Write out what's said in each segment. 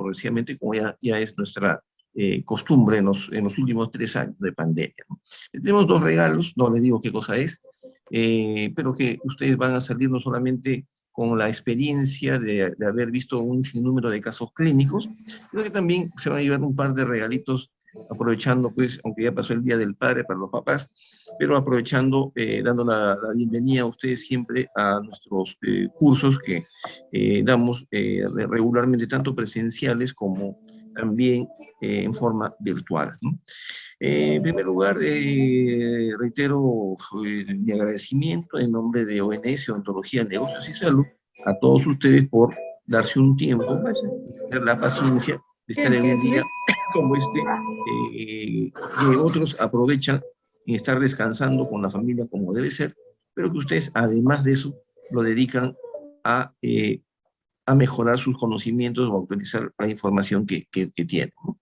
progresivamente, como ya es nuestra costumbre en los últimos 3 años de pandemia, ¿no? Tenemos dos regalos, no les digo qué cosa es, pero que ustedes van a salir no solamente con la experiencia de haber visto un sinnúmero de casos clínicos, sino que también se van a llevar un par de regalitos, aprovechando, pues, aunque ya pasó el Día del Padre para los papás, pero aprovechando, dando la bienvenida a ustedes siempre a nuestros cursos que damos regularmente, tanto presenciales como también en forma virtual, ¿no? En primer lugar, reitero mi agradecimiento en nombre de ONS, Odontología, Negocios y Salud, a todos ustedes por darse un tiempo, tener la paciencia de estar en un día como este, que otros aprovechan en estar descansando con la familia como debe ser, pero que ustedes, además de eso, lo dedican a, a mejorar sus conocimientos o a actualizar la información que tienen, ¿no?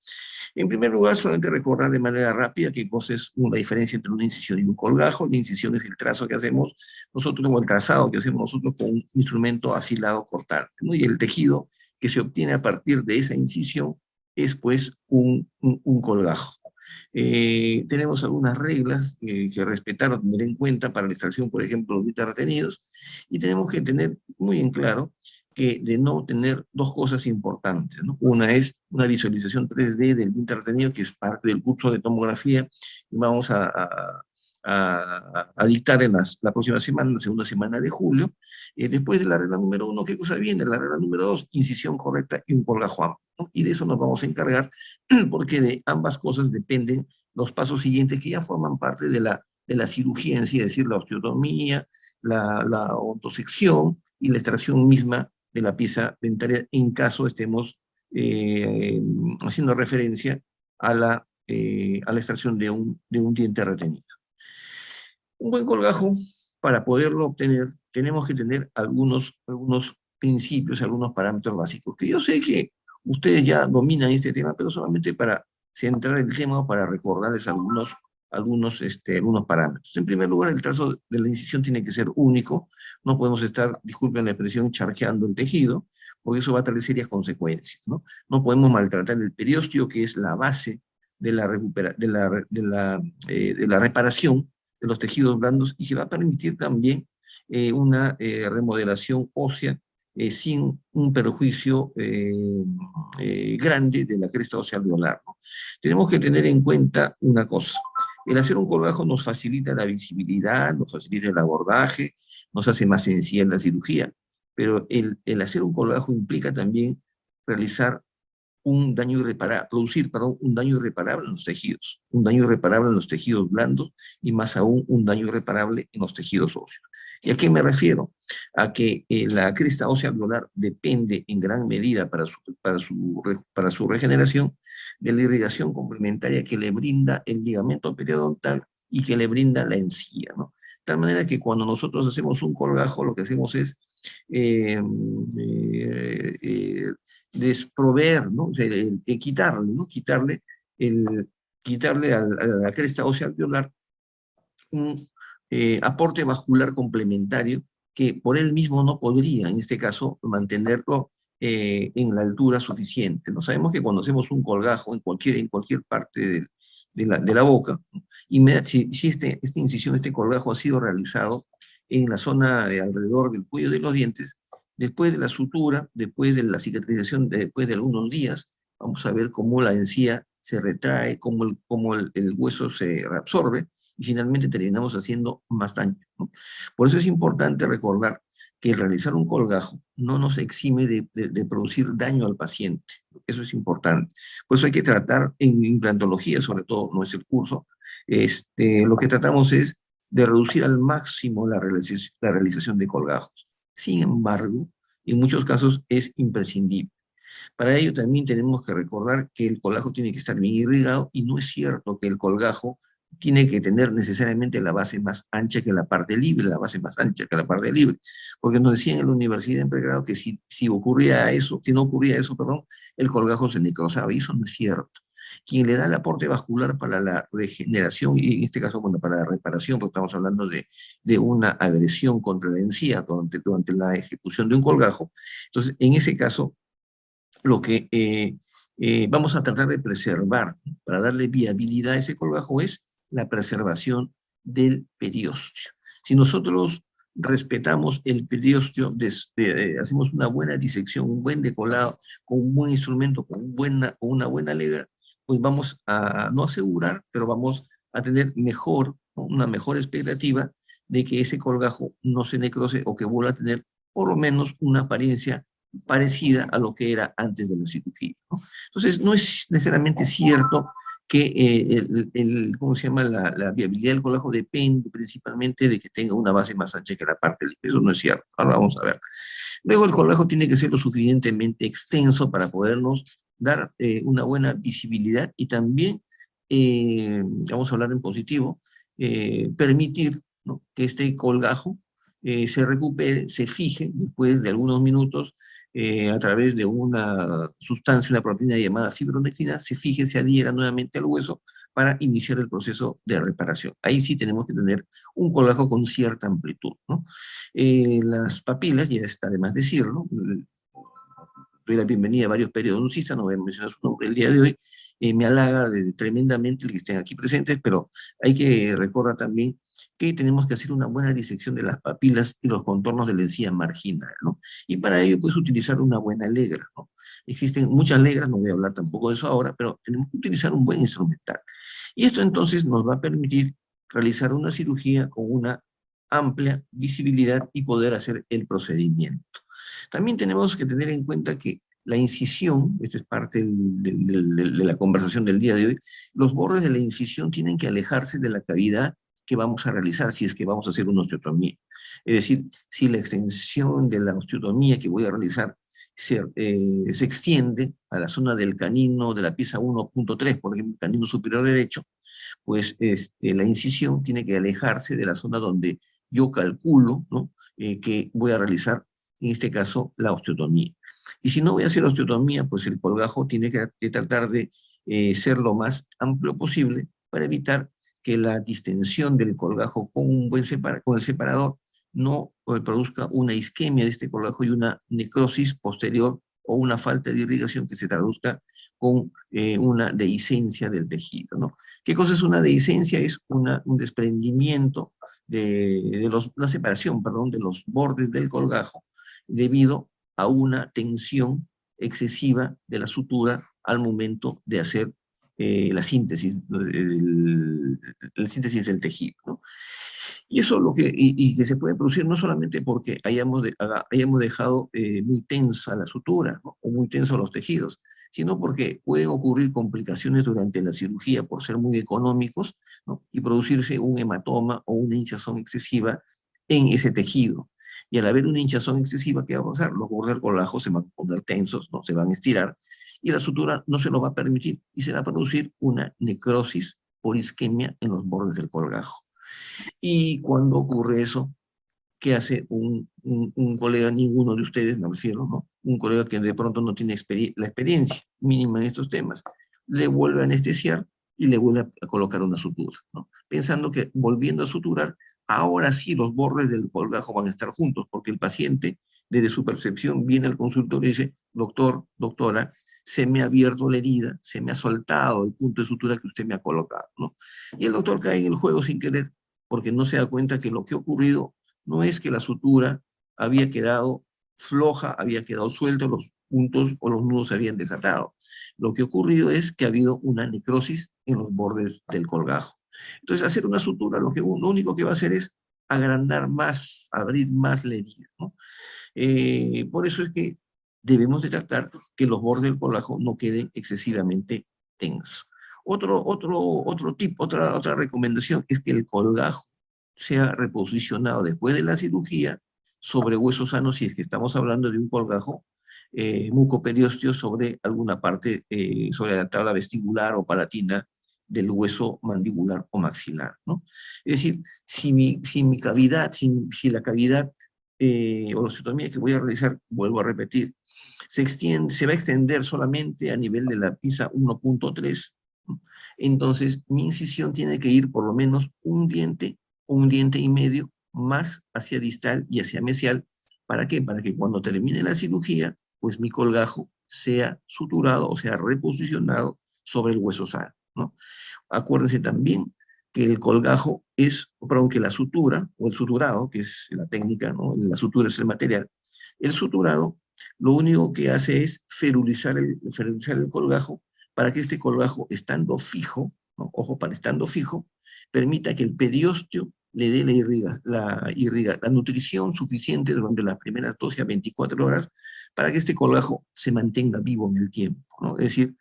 En primer lugar, solamente recordar de manera rápida qué cosa es la diferencia entre una incisión y un colgajo. La incisión es el trazo que hacemos nosotros, o el trazado que hacemos nosotros con un instrumento afilado cortante, ¿no? Y el tejido que se obtiene a partir de esa incisión es, pues, un colgajo. Tenemos algunas reglas que respetar o tener en cuenta para la extracción, por ejemplo, de dientes retenidos, y tenemos que tener muy en claro que de no tener dos cosas importantes, ¿no? Una es una visualización 3D del diente retenido, que es parte del curso de tomografía, y vamos a dictar en la próxima semana, la segunda semana de julio. Después de la regla número 1, ¿qué cosa viene? La regla número 2, incisión correcta y un colgajo amplio, ¿no? Y de eso nos vamos a encargar, porque de ambas cosas dependen los pasos siguientes que ya forman parte de la cirugía en sí, es decir, la osteotomía, la ontosección y la extracción misma de la pieza dentaria, en caso estemos haciendo referencia a la extracción de un diente retenido. Un buen colgajo, para poderlo obtener, tenemos que tener algunos principios, algunos parámetros básicos, que yo sé que ustedes ya dominan este tema, pero solamente para centrar el tema o para recordarles algunos parámetros. En primer lugar, el trazo de la incisión tiene que ser único, no podemos estar, disculpen la expresión, charqueando el tejido, porque eso va a traer serias consecuencias, ¿no? No podemos maltratar el periósteo, que es la base de la reparación de los tejidos blandos, y se va a permitir también una remodelación ósea sin un perjuicio grande de la cresta ósea alveolar, ¿no? Tenemos que tener en cuenta una cosa: el hacer un colgajo nos facilita la visibilidad, nos facilita el abordaje, nos hace más sencilla la cirugía, pero el hacer un colgajo implica también realizar un daño irreparable, producir, perdón, un daño irreparable en los tejidos, un daño irreparable en los tejidos blandos, y más aún un daño irreparable en los tejidos óseos. ¿Y a qué me refiero? A que la cresta ósea alveolar depende en gran medida para su regeneración de la irrigación complementaria que le brinda el ligamento periodontal y que le brinda la encía, ¿no? De tal manera que cuando nosotros hacemos un colgajo, lo que hacemos es eh, eh, desproveer, ¿no? O sea, quitarle, ¿no? Quitarle a la cresta ósea alveolar un aporte vascular complementario que por él mismo no podría, en este caso, mantenerlo en la altura suficiente, ¿no? Sabemos que cuando hacemos un colgajo en cualquier parte de la boca, ¿no? Si esta incisión, este colgajo ha sido realizado en la zona de alrededor del cuello de los dientes, después de la sutura, después de la cicatrización, después de algunos días, vamos a ver cómo la encía se retrae, cómo el hueso se reabsorbe, y finalmente terminamos haciendo más daño, ¿no? Por eso es importante recordar que el realizar un colgajo no nos exime de producir daño al paciente. Eso es importante. Por eso hay que tratar, en implantología sobre todo, no es el curso, lo que tratamos es de reducir al máximo la realización de colgajos. Sin embargo, en muchos casos es imprescindible. Para ello también tenemos que recordar que el colgajo tiene que estar bien irrigado, y no es cierto que el colgajo tiene que tener necesariamente la base más ancha que la parte libre, la base más ancha que la parte libre, porque nos decían en la universidad en pregrado que si ocurría eso, si no ocurría eso, perdón, el colgajo se necrosaba, y eso no es cierto. Quien le da el aporte vascular para la regeneración, y en este caso, bueno, para la reparación, porque estamos hablando de una agresión contra la encía durante la ejecución de un colgajo, entonces, en ese caso, lo que vamos a tratar de preservar, ¿no? Para darle viabilidad a ese colgajo es la preservación del periósteo. Si nosotros respetamos el periósteo, hacemos una buena disección, un buen decolado, con un buen instrumento, con una buena lega, pues vamos a no asegurar, pero vamos a tener mejor, ¿no? Una mejor expectativa de que ese colgajo no se necrose o que vuelva a tener por lo menos una apariencia parecida a lo que era antes de la cirugía, ¿no? Entonces, no es necesariamente cierto que ¿cómo se llama? La viabilidad del colgajo depende principalmente de que tenga una base más ancha que la parte del peso. No es cierto. Ahora vamos a ver. Luego el colgajo tiene que ser lo suficientemente extenso para podernos dar una buena visibilidad y también, vamos a hablar en positivo, permitir, ¿no? Que este colgajo se recupere, se fije después de algunos minutos a través de una sustancia, una proteína llamada fibronectina, se fije, se adhiera nuevamente al hueso para iniciar el proceso de reparación. Ahí sí tenemos que tener un colgajo con cierta amplitud, ¿no? Las papilas, ya está de más decirlo, doy la bienvenida a varios periodoncistas, no voy a mencionar su nombre el día de hoy, me halaga tremendamente el que estén aquí presentes, pero hay que recordar también que tenemos que hacer una buena disección de las papilas y los contornos de la encía marginal, ¿no? Y para ello, pues, utilizar una buena legra, ¿no? Existen muchas legras, no voy a hablar tampoco de eso ahora, pero tenemos que utilizar un buen instrumental. Y esto entonces nos va a permitir realizar una cirugía con una amplia visibilidad y poder hacer el procedimiento. También tenemos que tener en cuenta que la incisión, esto es parte de la conversación del día de hoy, los bordes de la incisión tienen que alejarse de la cavidad que vamos a realizar si es que vamos a hacer una osteotomía. Es decir, si la extensión de la osteotomía que voy a realizar se extiende a la zona del canino de la pieza 1.3, por ejemplo, canino superior derecho, pues la incisión tiene que alejarse de la zona donde yo calculo, ¿no? Que voy a realizar, en este caso, la osteotomía. Y si no voy a hacer osteotomía, pues el colgajo tiene que tratar de ser lo más amplio posible para evitar que la distensión del colgajo con, con el separador no produzca una isquemia de este colgajo y una necrosis posterior o una falta de irrigación que se traduzca con una dehiscencia del tejido, ¿no? ¿Qué cosa es una dehiscencia? Es un desprendimiento una separación, perdón, de los bordes del colgajo debido a una tensión excesiva de la sutura al momento de hacer la síntesis, la síntesis del tejido, ¿no? Y eso y que se puede producir no solamente porque hayamos dejado muy tensa la sutura, ¿no? O muy tensos los tejidos, sino porque pueden ocurrir complicaciones durante la cirugía por ser muy económicos, ¿no? Y producirse un hematoma o una hinchazón excesiva en ese tejido. Y al haber una hinchazón excesiva, ¿qué va a pasar? Los bordes del colgajo se van a poner tensos, ¿no? Se van a estirar, y la sutura no se lo va a permitir, y se va a producir una necrosis por isquemia en los bordes del colgajo. Y cuando ocurre eso, ¿qué hace un colega? Ninguno de ustedes, me refiero, ¿no? Un colega que de pronto no tiene la experiencia mínima en estos temas, le vuelve a anestesiar y le vuelve a colocar una sutura, ¿no? Pensando que volviendo a suturar, ahora sí los bordes del colgajo van a estar juntos, porque el paciente, desde su percepción, viene al consultorio y dice: doctor, doctora, se me ha abierto la herida, se me ha soltado el punto de sutura que usted me ha colocado, ¿no? Y el doctor cae en el juego sin querer, porque no se da cuenta que lo que ha ocurrido no es que la sutura había quedado floja, había quedado suelta, los puntos o los nudos se habían desatado. Lo que ha ocurrido es que ha habido una necrosis en los bordes del colgajo. Entonces, hacer una sutura lo único que va a hacer es agrandar más, abrir más la herida, ¿no? Por eso es que debemos de tratar que los bordes del colgajo no queden excesivamente tensos. Otra recomendación es que el colgajo sea reposicionado después de la cirugía sobre huesos sanos, si es que estamos hablando de un colgajo mucoperiósteo sobre alguna parte, sobre la tabla vestibular o palatina del hueso mandibular o maxilar, ¿no? Es decir, si cavidad, si la cavidad o la osteotomía que voy a realizar, vuelvo a repetir, se va a extender solamente a nivel de la pieza 1.3, ¿no? Entonces mi incisión tiene que ir por lo menos un diente y medio más hacia distal y hacia mesial. ¿Para qué? Para que cuando termine la cirugía, pues mi colgajo sea suturado o sea reposicionado sobre el hueso sano, ¿no? Acuérdense también que el colgajo es, perdón, que la sutura o el suturado, que es la técnica, ¿no? La sutura es el material. El suturado lo único que hace es ferulizar el colgajo para que este colgajo, estando fijo, ¿no? Ojo, para estando fijo, permita que el periósteo le dé la nutrición suficiente durante las primeras 12 a 24 horas para que este colgajo se mantenga vivo en el tiempo, ¿no? Es decir,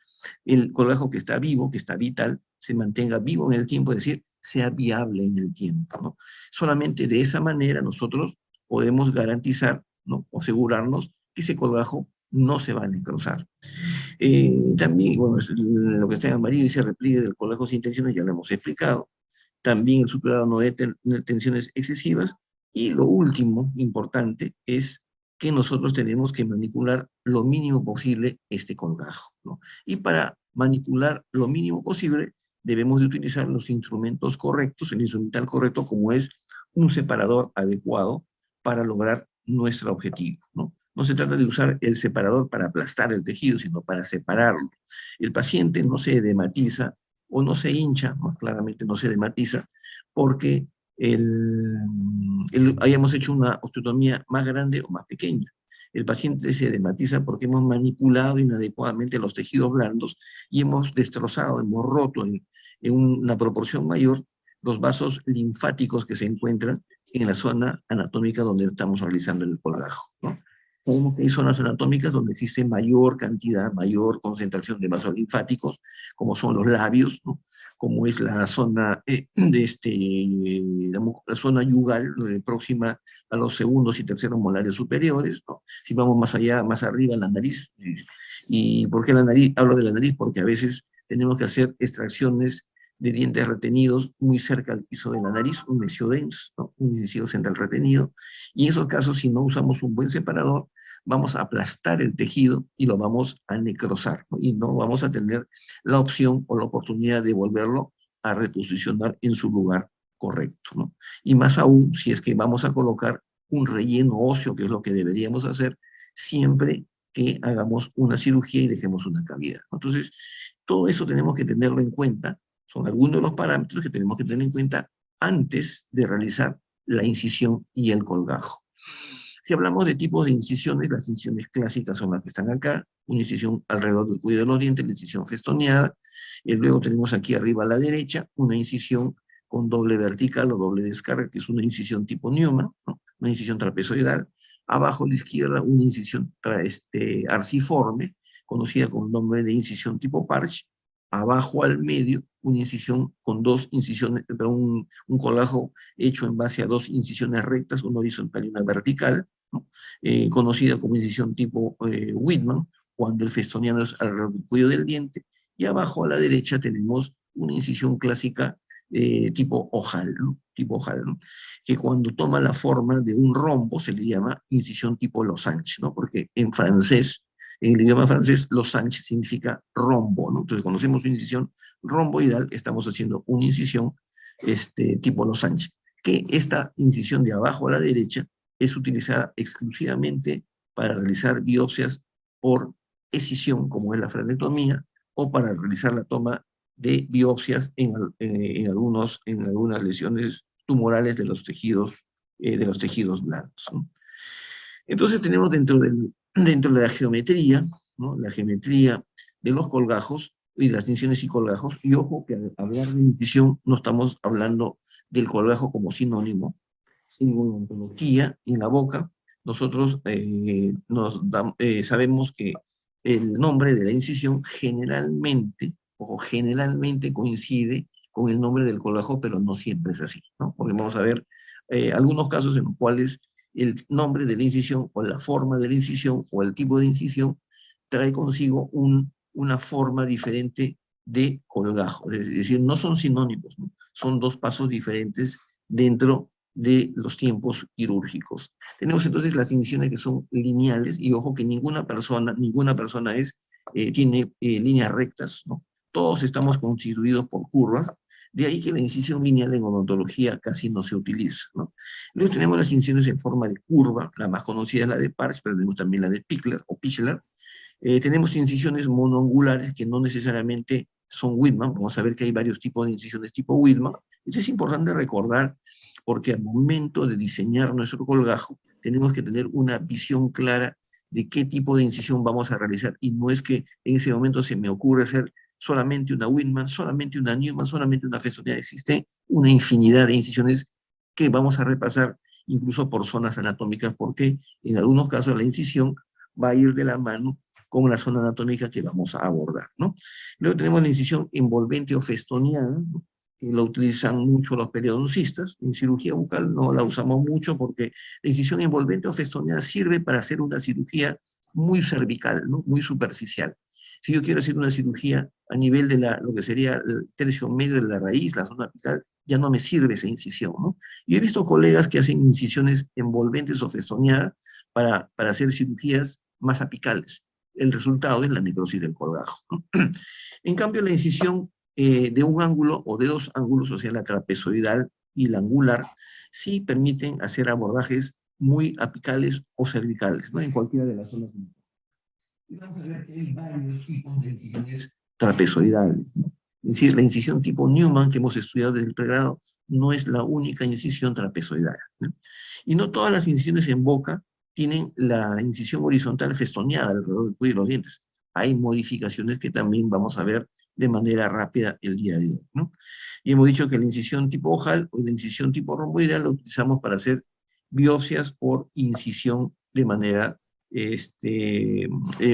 el colgajo que está vivo, que está vital, se mantenga vivo en el tiempo, es decir, sea viable en el tiempo, ¿no? Solamente de esa manera nosotros podemos garantizar, ¿no? O asegurarnos que ese colgajo no se va a necrosar. También, bueno, lo que está en amarillo dice repliegue del colgajo sin tensiones, ya lo hemos explicado. También el suturado no debe tener tensiones excesivas. Y lo último, importante, es que nosotros tenemos que manipular lo mínimo posible este colgajo, ¿no? Y para manipular lo mínimo posible, debemos de utilizar los instrumentos correctos, el instrumental correcto, como es un separador adecuado para lograr nuestro objetivo, ¿no? No se trata de usar el separador para aplastar el tejido, sino para separarlo. El paciente no se edematiza o no se hincha, más claramente no se edematiza, porque hayamos hecho una osteotomía más grande o más pequeña. El paciente se edematiza porque hemos manipulado inadecuadamente los tejidos blandos y hemos destrozado, hemos roto en una proporción mayor los vasos linfáticos que se encuentran en la zona anatómica donde estamos realizando el colgajo, ¿no? Sabemos que hay zonas anatómicas donde existe mayor cantidad, mayor concentración de vasos linfáticos, como son los labios, ¿no? Como es la zona la zona yugal, próxima a los segundos y terceros molares superiores, ¿no? Si vamos más allá, más arriba, la nariz. ¿Y por qué la nariz? Hablo de la nariz porque a veces tenemos que hacer extracciones de dientes retenidos muy cerca al piso de la nariz, un mesiodens, ¿no? Un incisivo central retenido. Y en esos casos, si no usamos un buen separador, vamos a aplastar el tejido y lo vamos a necrosar, ¿no? Y no vamos a tener la opción o la oportunidad de volverlo a reposicionar en su lugar correcto, ¿no? Y más aún si es que vamos a colocar un relleno óseo, que es lo que deberíamos hacer siempre que hagamos una cirugía y dejemos una cavidad, ¿no? Entonces, todo eso tenemos que tenerlo en cuenta, son algunos de los parámetros que tenemos que tener en cuenta antes de realizar la incisión y el colgajo. Si hablamos de tipos de incisiones, las incisiones clásicas son las que están acá, una incisión alrededor del cuello de los dientes, la incisión festoneada, y luego tenemos aquí arriba a la derecha una incisión con doble vertical o doble descarga, que es una incisión tipo Newman, ¿no? Una incisión trapezoidal. Abajo a la izquierda una incisión arciforme, conocida con el nombre de incisión tipo Parch. Abajo al medio una incisión con dos incisiones, un colgajo hecho en base a dos incisiones rectas, una horizontal y una vertical, ¿no? Conocida como incisión tipo Whitman, cuando el festoniano es alrededor del cuello del diente. Y abajo a la derecha tenemos una incisión clásica tipo ojal, ¿no? Tipo ojal, ¿no? Que cuando toma la forma de un rombo se le llama incisión tipo losange, ¿no? Porque en francés, en el idioma francés, losange significa rombo, ¿no? Entonces, cuando hacemos una incisión romboidal, estamos haciendo una incisión tipo losange. Que esta incisión de abajo a la derecha es utilizada exclusivamente para realizar biopsias por escisión, como es la frenectomía, o para realizar la toma de biopsias en algunas lesiones tumorales de los tejidos blandos, ¿no? Entonces tenemos dentro de la geometría, ¿no? La geometría de los colgajos y las incisiones y colgajos, y ojo que al hablar de incisión no estamos hablando del colgajo como sinónimo. En odontología y en la boca, nosotros sabemos que el nombre de la incisión generalmente, ojo, generalmente coincide con el nombre del colgajo, pero no siempre es así, ¿no? Porque vamos a ver algunos casos en los cuales el nombre de la incisión o la forma de la incisión o el tipo de incisión trae consigo una forma diferente de colgajo. Es decir, no son sinónimos, ¿no? Son dos pasos diferentes dentro de los tiempos quirúrgicos. Tenemos entonces las incisiones que son lineales, y ojo que ninguna persona tiene líneas rectas, ¿no? Todos estamos constituidos por curvas, de ahí que la incisión lineal en odontología casi no se utiliza, ¿no? Luego tenemos las incisiones en forma de curva, la más conocida es la de Parch, pero tenemos también la de Pichler o Pichler, Tenemos incisiones monoangulares que no necesariamente son Whitman. Vamos a ver que hay varios tipos de incisiones tipo Whitman. Eso es importante recordar porque al momento de diseñar nuestro colgajo tenemos que tener una visión clara de qué tipo de incisión vamos a realizar y no es que en ese momento se me ocurre hacer solamente una Whitman, solamente una Newman, solamente una Festoniana. Existe una infinidad de incisiones que vamos a repasar incluso por zonas anatómicas porque en algunos casos la incisión va a ir de la mano con la zona anatómica que vamos a abordar, ¿no? Luego tenemos la incisión envolvente o festoniana, ¿no? Que la utilizan mucho los periodoncistas. En cirugía bucal no la usamos mucho porque la incisión envolvente o festoniana sirve para hacer una cirugía muy cervical, ¿no? Muy superficial. Si yo quiero hacer una cirugía a nivel de lo que sería el tercio medio de la raíz, la zona apical, ya no me sirve esa incisión, ¿no? Yo he visto colegas que hacen incisiones envolventes o festoniadas para hacer cirugías más apicales. El resultado es la necrosis del colgajo, ¿no? En cambio, la incisión de un ángulo o de dos ángulos, o sea, la trapezoidal y la angular, sí permiten hacer abordajes muy apicales o cervicales, ¿no? En cualquiera de las zonas. Y vamos a ver que hay varios tipos de incisiones trapezoidales, ¿no? Es decir, la incisión tipo Newman que hemos estudiado desde el pregrado no es la única incisión trapezoidal, ¿no? Y no todas las incisiones en boca tienen la incisión horizontal festoneada alrededor del cuello y los dientes. Hay modificaciones que también vamos a ver de manera rápida el día de hoy, ¿no? Y hemos dicho que la incisión tipo ojal o la incisión tipo romboidal la utilizamos para hacer biopsias por incisión de manera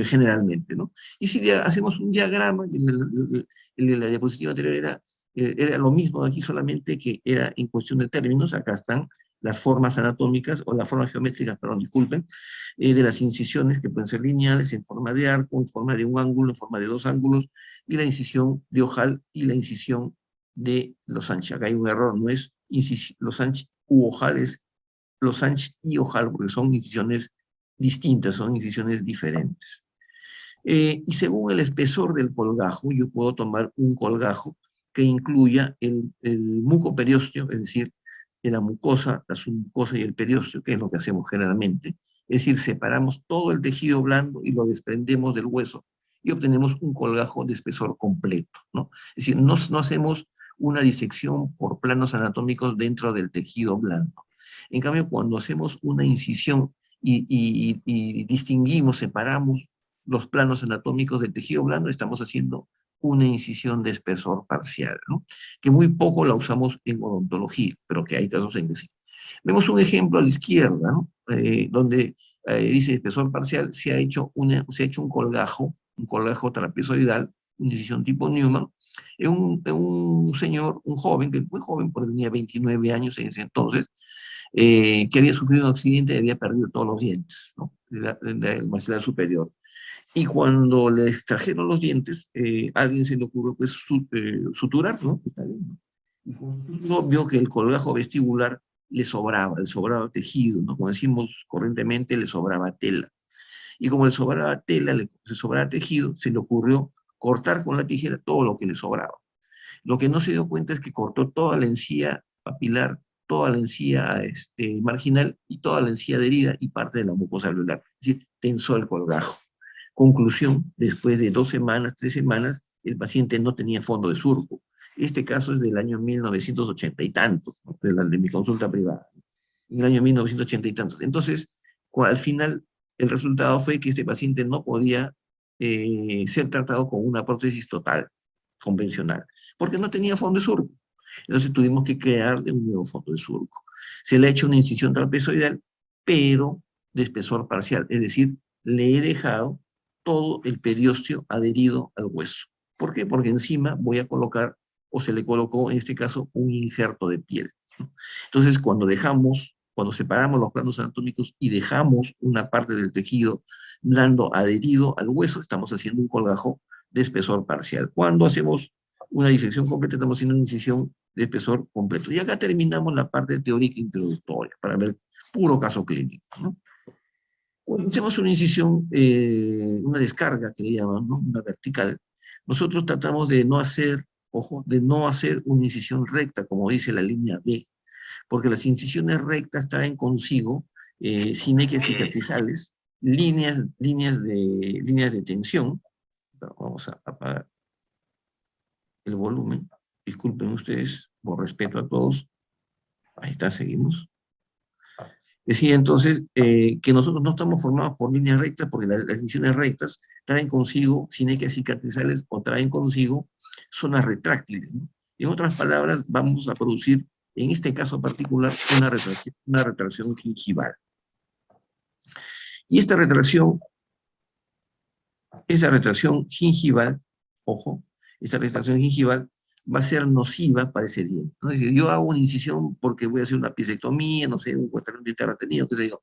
generalmente, ¿no? Y si hacemos un diagrama, el de la diapositiva anterior era lo mismo aquí, solamente que era en cuestión de términos. Acá están las formas anatómicas, o las formas geométricas, perdón, disculpen, de las incisiones que pueden ser lineales, en forma de arco, en forma de un ángulo, en forma de dos ángulos, y la incisión de ojal y la incisión de losange. Acá hay un error, no es losange u ojal, es losange y ojal, porque son incisiones distintas, son incisiones diferentes. Y según el espesor del colgajo, yo puedo tomar un colgajo que incluya el mucoperiósteo, es decir, la mucosa, la submucosa y el periósteo, que es lo que hacemos generalmente. Es decir, separamos todo el tejido blando y lo desprendemos del hueso y obtenemos un colgajo de espesor completo, ¿no? Es decir, no hacemos una disección por planos anatómicos dentro del tejido blando. En cambio, cuando hacemos una incisión y distinguimos, separamos los planos anatómicos del tejido blando, estamos haciendo una incisión de espesor parcial, ¿no? Que muy poco la usamos en odontología, pero que hay casos en que sí. Vemos un ejemplo a la izquierda, ¿no? Donde dice espesor parcial, se ha hecho un colgajo trapezoidal, una incisión tipo Newman, en un señor, un joven, que muy joven, porque tenía 29 años en ese entonces, que había sufrido un accidente y había perdido todos los dientes, ¿no? Del maxilar superior. Y cuando le extrajeron los dientes, alguien se le ocurrió pues suturar, ¿no? Está bien, ¿no? Y cuando suturó, vio que el colgajo vestibular le sobraba tejido, ¿no? Como decimos corrientemente, le sobraba tela. Y como le sobraba tela, se sobraba tejido, se le ocurrió cortar con la tijera todo lo que le sobraba. Lo que no se dio cuenta es que cortó toda la encía papilar, toda la encía marginal y toda la encía adherida y parte de la mucosa alveolar. Es decir, tensó el colgajo. Conclusión, después de 2 semanas, 3 semanas, el paciente no tenía fondo de surco. Este caso es del año 1980 y tantos, ¿no? De mi consulta privada, en el año 1980 y tantos. Entonces, al final, el resultado fue que este paciente no podía ser tratado con una prótesis total, convencional, porque no tenía fondo de surco. Entonces tuvimos que crearle un nuevo fondo de surco. Se le ha hecho una incisión trapezoidal, pero de espesor parcial, es decir, le he dejado todo el periósteo adherido al hueso. ¿Por qué? Porque encima voy a colocar, o se le colocó en este caso, un injerto de piel. Entonces, cuando separamos los planos anatómicos y dejamos una parte del tejido blando adherido al hueso, estamos haciendo un colgajo de espesor parcial. Cuando hacemos una disección completa, estamos haciendo una incisión de espesor completo. Y acá terminamos la parte teórica introductoria, para ver puro caso clínico, ¿no? Cuando hacemos una incisión, una descarga que le llaman, ¿no? Una vertical, nosotros tratamos de no hacer, ojo, de no hacer una incisión recta, como dice la línea B, porque las incisiones rectas traen consigo sinequias cicatrizales líneas de tensión. Vamos a apagar el volumen. Disculpen ustedes, por respeto a todos. Ahí está, seguimos. Decía entonces que nosotros no estamos formados por líneas rectas porque las lesiones rectas traen consigo sinequias cicatrizales o traen consigo zonas retráctiles, ¿no? En otras palabras, vamos a producir, en este caso particular, una retracción gingival. Y esta retracción gingival, ojo, esta retracción gingival va a ser nociva para ese diente, ¿no? Es decir, yo hago una incisión porque voy a hacer una pisectomía, no sé, un diente retenido, qué sé yo,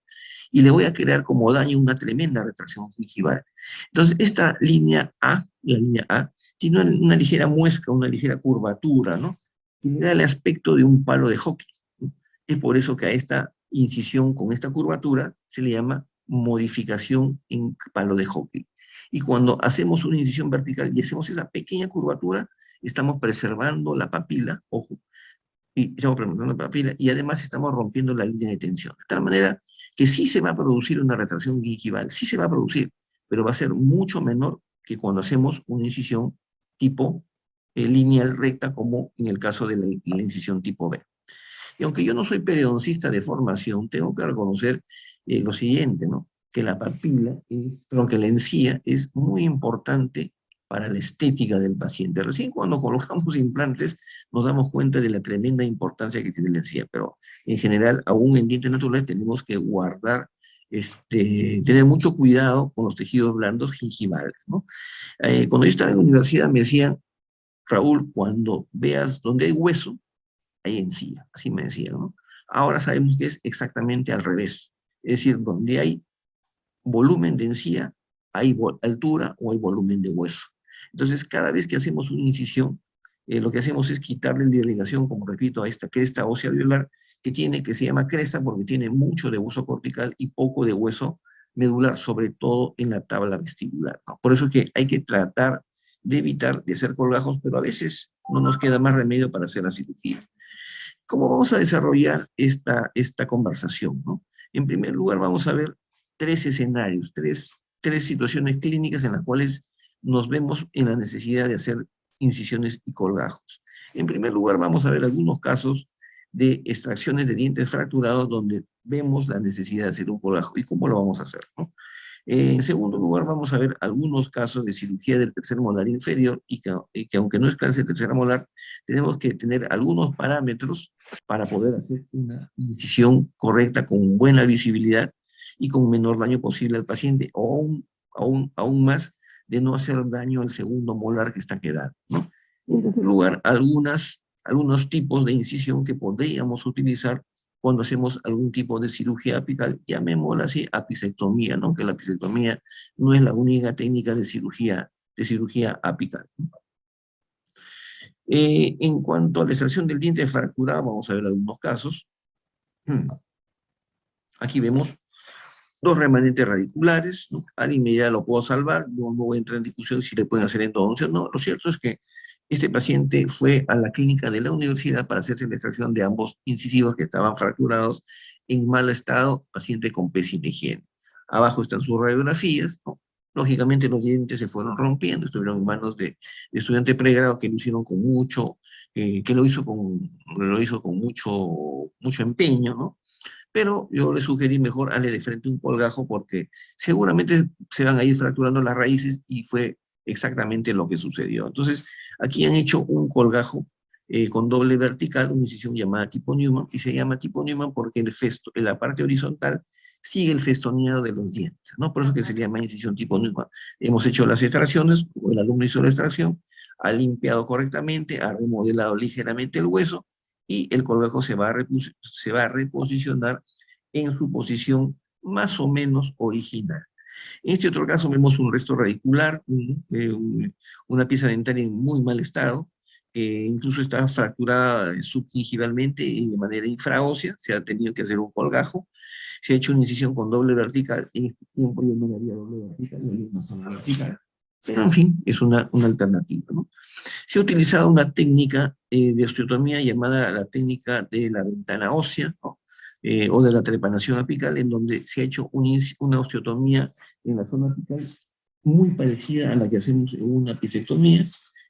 y le voy a crear como daño una tremenda retracción gingival. Entonces, esta línea A, la línea A, tiene una ligera muesca, una ligera curvatura, ¿no? Que le da el aspecto de un palo de hockey, ¿no? Es por eso que a esta incisión con esta curvatura se le llama modificación en palo de hockey. Y cuando hacemos una incisión vertical y hacemos esa pequeña curvatura, estamos preservando la papila, ojo, y estamos preservando la papila, y además estamos rompiendo la línea de tensión. De tal manera que sí se va a producir una retracción gingival, sí se va a producir, pero va a ser mucho menor que cuando hacemos una incisión tipo lineal recta, como en el caso de la incisión tipo B. Y aunque yo no soy periodoncista de formación, tengo que reconocer lo siguiente, ¿no? Que la papila, perdón, que la encía es muy importante para la estética del paciente. Recién cuando colocamos implantes nos damos cuenta de la tremenda importancia que tiene la encía, pero en general, aún en dientes naturales tenemos que guardar, tener mucho cuidado con los tejidos blandos gingivales, ¿no? Cuando yo estaba en la universidad me decían, Raúl, cuando veas donde hay hueso, hay encía, así me decían, ¿no? Ahora sabemos que es exactamente al revés, es decir, donde hay volumen de encía, hay altura o hay volumen de hueso. Entonces, cada vez que hacemos una incisión, lo que hacemos es quitarle la irrigación, como repito, a esta cresta ósea alveolar, que se llama cresta porque tiene mucho de hueso cortical y poco de hueso medular, sobre todo en la tabla vestibular, ¿no? Por eso es que hay que tratar de evitar de hacer colgajos, pero a veces no nos queda más remedio para hacer la cirugía. ¿Cómo vamos a desarrollar esta conversación, ¿no? En primer lugar, vamos a ver tres escenarios, tres situaciones clínicas en las cuales nos vemos en la necesidad de hacer incisiones y colgajos. En primer lugar, vamos a ver algunos casos de extracciones de dientes fracturados donde vemos la necesidad de hacer un colgajo. ¿Y cómo lo vamos a hacer, no? En segundo lugar, vamos a ver algunos casos de cirugía del tercer molar inferior y que aunque no es cáncer de tercera molar, tenemos que tener algunos parámetros para poder hacer una incisión correcta con buena visibilidad y con menor daño posible al paciente, o aún más de no hacer daño al segundo molar que está quedando, ¿no? En tercer lugar, algunos tipos de incisión que podríamos utilizar cuando hacemos algún tipo de cirugía apical, llamémosla así apicectomía, ¿no? Que la apicectomía no es la única técnica de cirugía apical, ¿no? En cuanto a la extracción del diente fracturado, vamos a ver algunos casos. Aquí vemos dos remanentes radiculares, ¿no? Alguien me dirá, lo puedo salvar, no voy a entrar en discusión si le pueden hacer endodoncia o no. Lo cierto es que este paciente fue a la clínica de la universidad para hacerse la extracción de ambos incisivos que estaban fracturados en mal estado, paciente con pésima higiene. Abajo están sus radiografías, ¿no? Lógicamente los dientes se fueron rompiendo, estuvieron en manos de estudiante pregrado que lo hicieron con mucho, que lo hizo con mucho empeño, ¿no? Pero yo le sugerí mejor darle de frente un colgajo porque seguramente se van a ir fracturando las raíces y fue exactamente lo que sucedió. Entonces, aquí han hecho un colgajo con doble vertical, una incisión llamada tipo Newman, y se llama tipo Newman porque en la parte horizontal sigue el festoneado de los dientes, ¿no? Por eso que se llama incisión tipo Newman. Hemos hecho las extracciones, el alumno hizo la extracción, ha limpiado correctamente, ha remodelado ligeramente el hueso, y el colgajo se va a reposicionar en su posición más o menos original. En este otro caso vemos un resto radicular, una pieza dentaria en muy mal estado, que incluso está fracturada subgingivalmente y de manera infraósea, se ha tenido que hacer un colgajo, se ha hecho una incisión con doble vertical, en este tiempo yo no le haría doble vertical, le haría una sola vertical, pero en fin, es una alternativa, ¿no? Se ha utilizado una técnica de osteotomía llamada la técnica de la ventana ósea, ¿no? o de la trepanación apical, en donde se ha hecho una osteotomía en la zona apical muy parecida a la que hacemos en una apicectomía,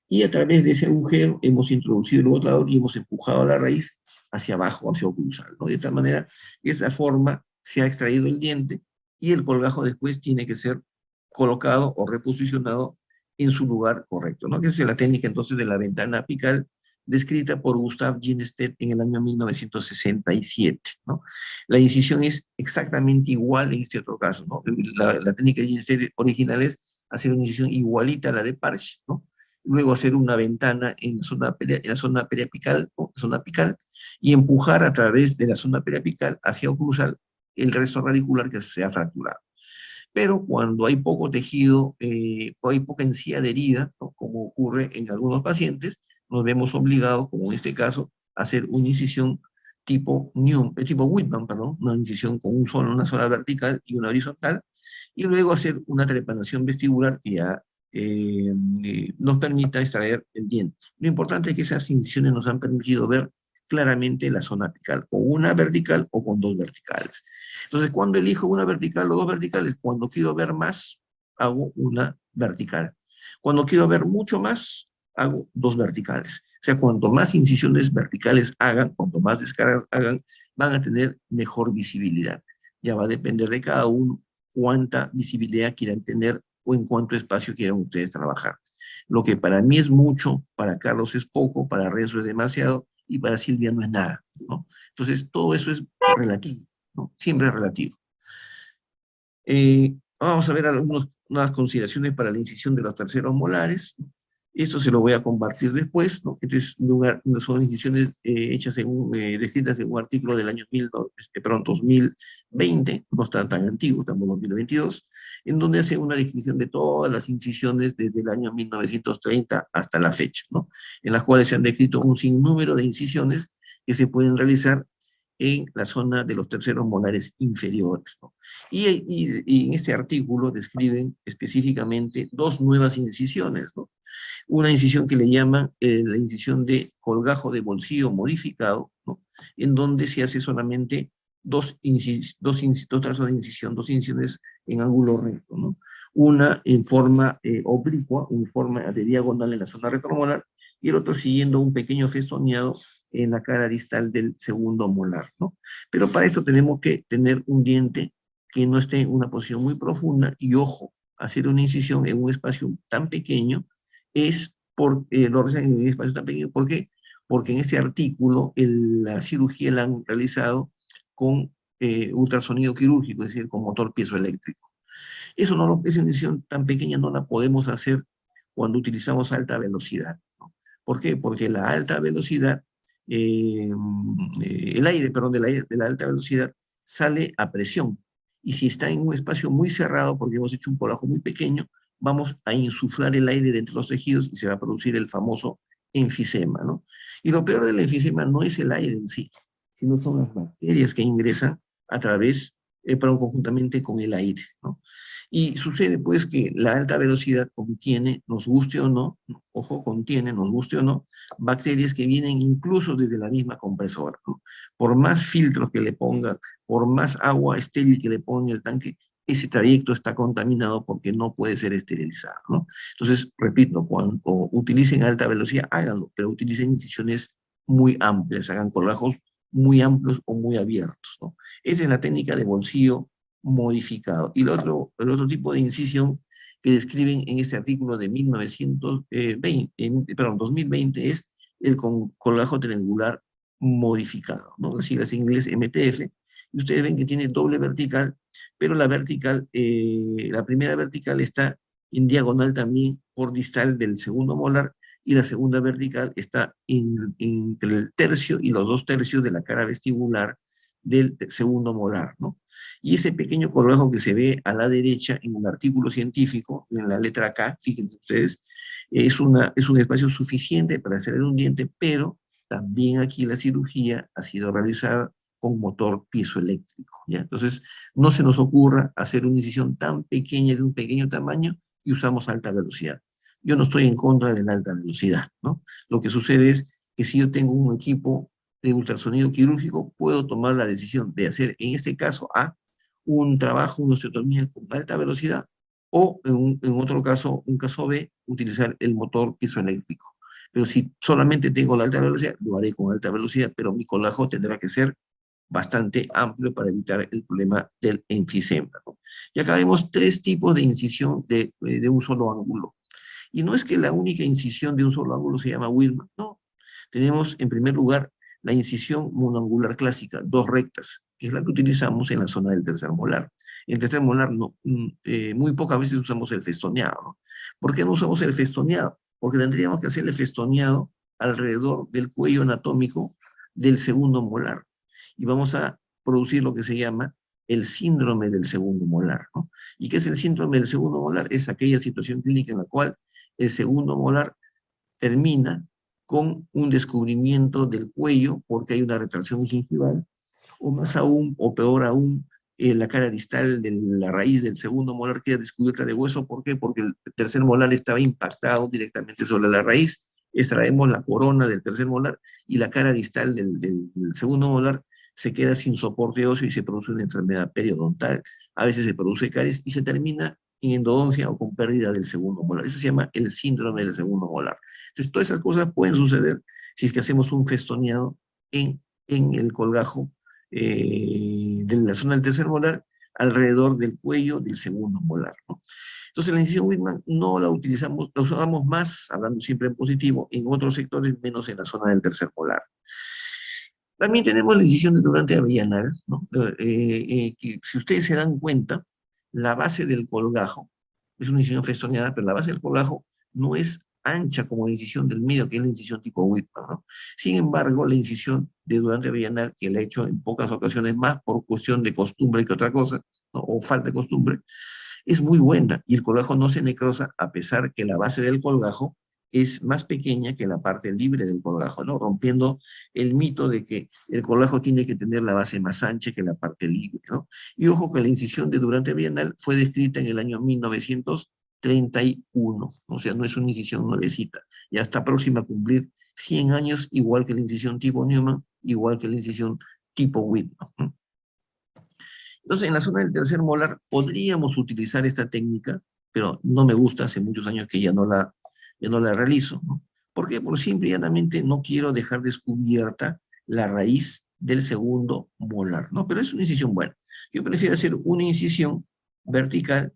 y a través de ese agujero hemos introducido el botador y hemos empujado la raíz hacia abajo, hacia oclusal, ¿no? De esta manera, de esa forma se ha extraído el diente y el colgajo después tiene que ser colocado o reposicionado en su lugar correcto, ¿no? Que es la técnica entonces de la ventana apical descrita por Gustav Ginstedt en el año 1967, ¿no? La incisión es exactamente igual en este otro caso, ¿no? La técnica de Ginstedt original es hacer una incisión igualita a la de Parche, ¿no? Luego hacer una ventana en la zona periapical, ¿no? Zona apical, y empujar a través de la zona periapical hacia oclusal el resto radicular que se ha fracturado. Pero cuando hay poco tejido, o hay poca encía adherida, ¿no? Como ocurre en algunos pacientes, nos vemos obligados, como en este caso, a hacer una incisión tipo Whitman, perdón, una incisión con una sola vertical y una horizontal, y luego hacer una trepanación vestibular que ya nos permita extraer el diente. Lo importante es que esas incisiones nos han permitido ver claramente la zona apical, con una vertical o con dos verticales. Entonces, cuando elijo una vertical o dos verticales, cuando quiero ver más, hago una vertical. Cuando quiero ver mucho más, hago dos verticales. O sea, cuanto más incisiones verticales hagan, cuanto más descargas hagan, van a tener mejor visibilidad. Ya va a depender de cada uno cuánta visibilidad quieran tener o en cuánto espacio quieran ustedes trabajar. Lo que para mí es mucho, para Carlos es poco, para Renzo es demasiado y para Silvia no es nada, ¿no? Entonces, todo eso es relativo, ¿no? Siempre es relativo. Vamos a ver unas consideraciones para la incisión de los terceros molares. Esto se lo voy a compartir después, ¿no? Son incisiones hechas descritas en un artículo del año 2020, no está tan antiguo, estamos en 2022, en donde hace una descripción de todas las incisiones desde el año 1930 hasta la fecha, ¿no? En las cuales se han descrito un sinnúmero de incisiones que se pueden realizar en la zona de los terceros molares inferiores, ¿no? Y en este artículo describen específicamente dos nuevas incisiones, ¿no? Una incisión que le llaman la incisión de colgajo de bolsillo modificado, ¿no? En donde se hace solamente dos trazos de incisión, dos incisiones en ángulo recto, ¿no? Una en forma oblicua, en forma de diagonal en la zona retromolar, y el otro siguiendo un pequeño festoneado en la cara distal del segundo molar, ¿no? Pero para esto tenemos que tener un diente que no esté en una posición muy profunda, y ojo, hacer una incisión en un espacio tan pequeño lo realizan en un espacio tan pequeño. ¿Por qué? Porque en este artículo la cirugía la han realizado con ultrasonido quirúrgico, es decir, con motor piezoeléctrico. Esa incisión tan pequeña no la podemos hacer cuando utilizamos alta velocidad, ¿no? ¿Por qué? Porque la alta velocidad, el aire, perdón, de la alta velocidad sale a presión. Y si está en un espacio muy cerrado, porque hemos hecho un colajo muy pequeño, vamos a insuflar el aire dentro de los tejidos y se va a producir el famoso enfisema, ¿no? Y lo peor del enfisema no es el aire en sí, sino son las bacterias que ingresan a través, perdón, conjuntamente con el aire, ¿no? Y sucede pues que la alta velocidad contiene, nos guste o no, ojo, contiene, nos guste o no, bacterias que vienen incluso desde la misma compresora, ¿no? Por más filtros que le pongan, por más agua estéril que le pongan en el tanque, ese trayecto está contaminado porque no puede ser esterilizado, ¿no? Entonces, repito, cuando utilicen alta velocidad, háganlo, pero utilicen incisiones muy amplias, hagan colgajos muy amplios o muy abiertos, ¿no? Esa es la técnica de bolsillo modificado. Y el otro tipo de incisión que describen en este artículo de 2020 es el colgajo triangular modificado, ¿no? Las siglas en inglés MTF. Y ustedes ven que tiene doble vertical, pero la primera vertical está en diagonal también por distal del segundo molar, y la segunda vertical está entre el tercio y los dos tercios de la cara vestibular del segundo molar, ¿no? Y ese pequeño colgajo que se ve a la derecha en un artículo científico, en la letra K, fíjense ustedes, es un espacio suficiente para hacer un diente, pero también aquí la cirugía ha sido realizada con motor piezoeléctrico, ¿ya? Entonces, no se nos ocurra hacer una incisión tan pequeña, de un pequeño tamaño, y usamos alta velocidad. Yo no estoy en contra de la alta velocidad, ¿no? Lo que sucede es que si yo tengo un equipo de ultrasonido quirúrgico, puedo tomar la decisión de hacer, en este caso, un trabajo, una osteotomía con alta velocidad, o en otro caso, un caso B, utilizar el motor piezoeléctrico. Pero si solamente tengo la alta velocidad, lo haré con alta velocidad, pero mi colágeno tendrá que ser bastante amplio para evitar el problema del enfisema, ¿no? Y acá vemos tres tipos de incisión de un solo ángulo. Y no es que la única incisión de un solo ángulo se llama Wilman, no. Tenemos, en primer lugar, la incisión monoangular clásica, dos rectas, que es la que utilizamos en la zona del tercer molar. En el tercer molar no, muy pocas veces usamos el festoneado, ¿no? ¿Por qué no usamos el festoneado? Porque tendríamos que hacer el festoneado alrededor del cuello anatómico del segundo molar. Y vamos a producir lo que se llama el síndrome del segundo molar, ¿no? ¿Y qué es el síndrome del segundo molar? Es aquella situación clínica en la cual el segundo molar termina con un descubrimiento del cuello porque hay una retracción gingival, o más aún, o peor aún, la cara distal de la raíz del segundo molar queda descubierta de hueso. ¿Por qué? Porque el tercer molar estaba impactado directamente sobre la raíz. Extraemos la corona del tercer molar y la cara distal del segundo molar se queda sin soporte óseo y se produce una enfermedad periodontal. A veces se produce caries y se termina en endodoncia o con pérdida del segundo molar. Eso se llama el síndrome del segundo molar. Entonces, todas esas cosas pueden suceder si es que hacemos un festoneado en el colgajo de la zona del tercer molar alrededor del cuello del segundo molar, ¿no? Entonces, la incisión Whitman no la utilizamos, la usamos más, hablando siempre en positivo, en otros sectores, menos en la zona del tercer molar. También tenemos la incisión de durante avellanal, ¿no? Que si ustedes se dan cuenta, la base del colgajo es una incisión festoneada, pero la base del colgajo no es ancha como la incisión del medio, que es la incisión tipo Whitman, ¿no? Sin embargo, la incisión de durante avellanal, que la he hecho en pocas ocasiones más por cuestión de costumbre que otra cosa, ¿no? O falta de costumbre, es muy buena y el colgajo no se necrosa a pesar que la base del colgajo es más pequeña que la parte libre del colgajo, ¿no? Rompiendo el mito de que el colgajo tiene que tener la base más ancha que la parte libre, ¿no? Y ojo que la incisión de Durante Bienal fue descrita en el año 1931, o sea, no es una incisión nuevecita, ya está próxima a cumplir 100 años, igual que la incisión tipo Newman, igual que la incisión tipo Whitman, ¿no? Entonces, en la zona del tercer molar podríamos utilizar esta técnica, pero no me gusta, hace muchos años que ya no la realizo, ¿no? ¿Por qué? Porque simple y llanamente no quiero dejar descubierta la raíz del segundo molar, ¿no? Pero es una incisión buena. Yo prefiero hacer una incisión vertical,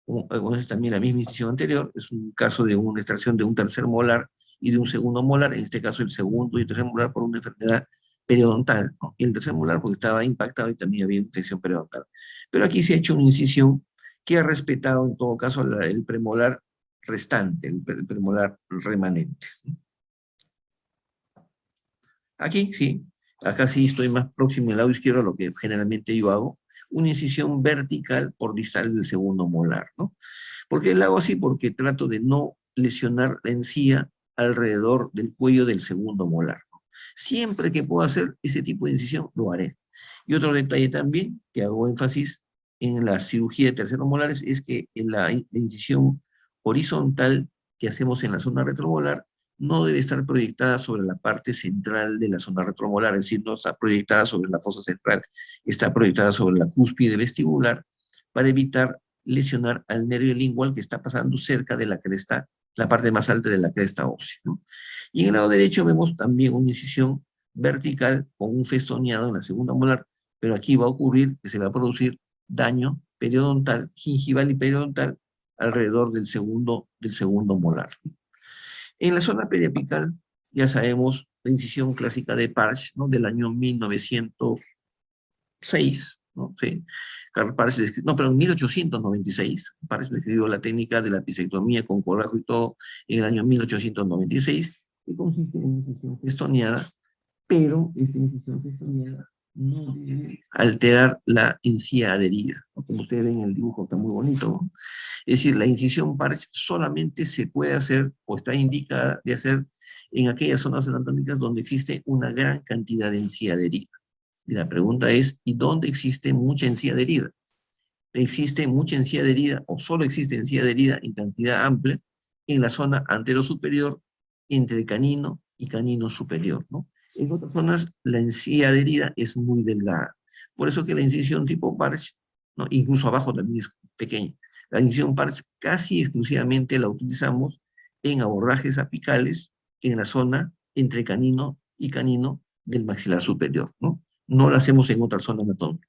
como es también la misma incisión anterior, es un caso de una extracción de un tercer molar y de un segundo molar, en este caso el segundo y el tercer molar por una enfermedad periodontal, ¿no? Y el tercer molar porque estaba impactado y también había infección periodontal. Pero aquí se ha hecho una incisión que ha respetado en todo caso el premolar restante, el premolar remanente. Aquí sí, acá sí estoy más próximo al lado izquierdo a lo que generalmente yo hago, una incisión vertical por distal del segundo molar, ¿no? ¿Por qué la hago así? Porque trato de no lesionar la encía alrededor del cuello del segundo molar, ¿no? Siempre que pueda hacer ese tipo de incisión, lo haré. Y otro detalle también, que hago énfasis en la cirugía de terceros molares, es que en la incisión horizontal que hacemos en la zona retromolar no debe estar proyectada sobre la parte central de la zona retromolar, es decir, no está proyectada sobre la fosa central, está proyectada sobre la cúspide vestibular para evitar lesionar al nervio lingual que está pasando cerca de la cresta, la parte más alta de la cresta ósea, ¿no? Y en el lado derecho vemos también una incisión vertical con un festoneado en la segunda molar, pero aquí va a ocurrir que se va a producir daño periodontal, gingival y periodontal alrededor del segundo molar. En la zona periapical ya sabemos la incisión clásica de Parch, ¿no? Del año 1906, ¿no? Sí. Karl Parch, no, pero en 1896, Parch describió la técnica de la pisectomía con colágeno y todo en el año 1896, que consiste en incisión festoneada, pero esta incisión festoneada no debe alterar la encía adherida, ¿no? Como ustedes ven en el dibujo, está muy bonito, ¿no? Es decir, la incisión Parch solamente se puede hacer o está indicada de hacer en aquellas zonas anatómicas donde existe una gran cantidad de encía adherida. Y la pregunta es, ¿y dónde existe mucha encía adherida? Existe mucha encía adherida o solo existe encía adherida en cantidad amplia en la zona anterosuperior entre canino y canino superior, ¿no? En otras zonas, la encía adherida es muy delgada. Por eso que la incisión tipo Parch, ¿no? Incluso abajo también es pequeña. La incisión Parch casi exclusivamente la utilizamos en abordajes apicales en la zona entre canino y canino del maxilar superior, ¿no? No la hacemos en otra zona anatómica.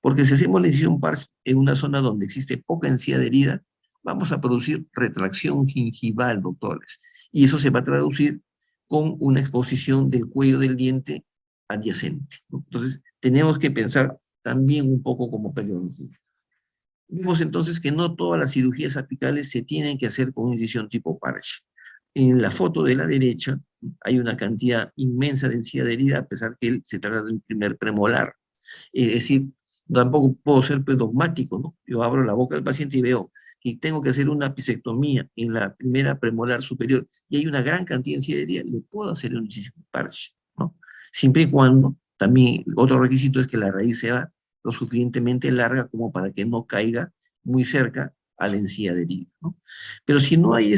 Porque si hacemos la incisión Parch en una zona donde existe poca encía adherida, vamos a producir retracción gingival, doctores. Y eso se va a traducir con una exposición del cuello del diente adyacente, ¿no? Entonces, tenemos que pensar también un poco como periodoncista. Vemos entonces que no todas las cirugías apicales se tienen que hacer con incisión tipo Parch. En la foto de la derecha hay una cantidad inmensa de encía adherida, a pesar que se trata de un primer premolar. Es decir, tampoco puedo ser pues, dogmático, ¿no? Yo abro la boca del paciente y veo que tengo que hacer una apicectomía en la primera premolar superior y hay una gran cantidad de encía adherida, le puedo hacer un incisión Parch, ¿no? Siempre y cuando, también otro requisito es que la raíz sea lo suficientemente larga como para que no caiga muy cerca a la encía adherida, ¿no? Pero si no hay,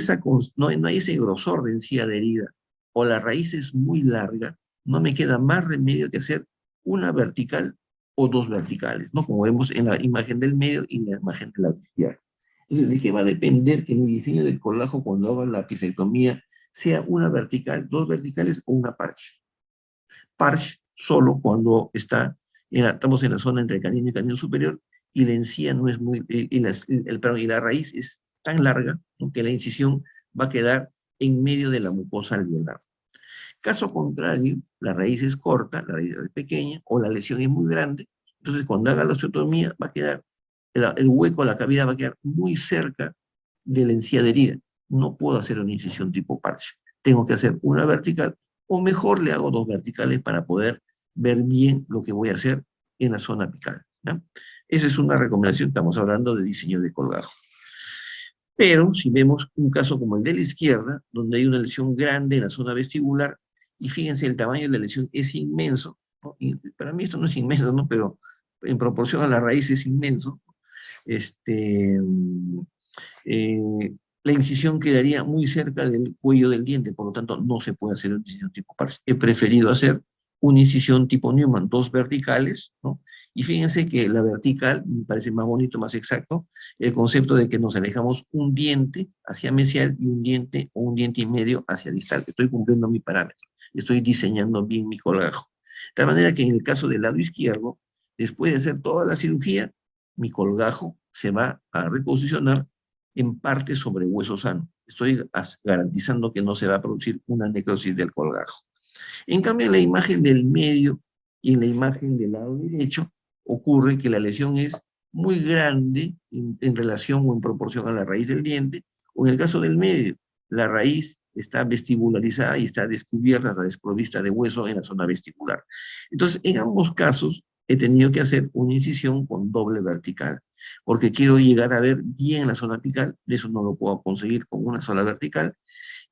no hay ese grosor de encía adherida o la raíz es muy larga, no me queda más remedio que hacer una vertical o dos verticales, ¿no? Como vemos en la imagen del medio y en la imagen de la izquierda. Entonces, ¿de qué va a depender que mi diseño del colágeno cuando haga la apicectomía sea una vertical, dos verticales o una parche? Parche solo cuando estamos en la zona entre canino y canino superior y la encía no es muy, perdón, y la raíz es tan larga, ¿no? Que la incisión va a quedar en medio de la mucosa alveolar. Caso contrario, la raíz es corta, la raíz es pequeña, o la lesión es muy grande, entonces cuando haga la osteotomía va a quedar, el hueco, la cavidad va a quedar muy cerca de la encía adherida. No puedo hacer una incisión tipo parche. Tengo que hacer una vertical, o mejor le hago dos verticales para poder ver bien lo que voy a hacer en la zona apical, ¿ya? Esa es una recomendación, estamos hablando de diseño de colgajo. Pero si vemos un caso como el de la izquierda, donde hay una lesión grande en la zona vestibular, y fíjense, el tamaño de la lesión es inmenso, ¿no? Y para mí esto no es inmenso, ¿no? Pero en proporción a la raíz es inmenso. Este, eh, la incisión quedaría muy cerca del cuello del diente, por lo tanto no se puede hacer una incisión tipo Parse. He preferido hacer una incisión tipo Newman, dos verticales, ¿no? Y fíjense que la vertical me parece más bonito, más exacto, el concepto de que nos alejamos un diente hacia mesial y un diente o un diente y medio hacia distal. Estoy cumpliendo mi parámetro, estoy diseñando bien mi colgajo. De tal manera que en el caso del lado izquierdo, después de hacer toda la cirugía, mi colgajo se va a reposicionar en parte sobre hueso sano. Estoy garantizando que no se va a producir una necrosis del colgajo. En cambio, en la imagen del medio y en la imagen del lado derecho, ocurre que la lesión es muy grande en relación o en proporción a la raíz del diente, o en el caso del medio, la raíz está vestibularizada y está descubierta, está desprovista de hueso en la zona vestibular. Entonces, en ambos casos, he tenido que hacer una incisión con doble vertical, porque quiero llegar a ver bien la zona apical, eso no lo puedo conseguir con una sola vertical,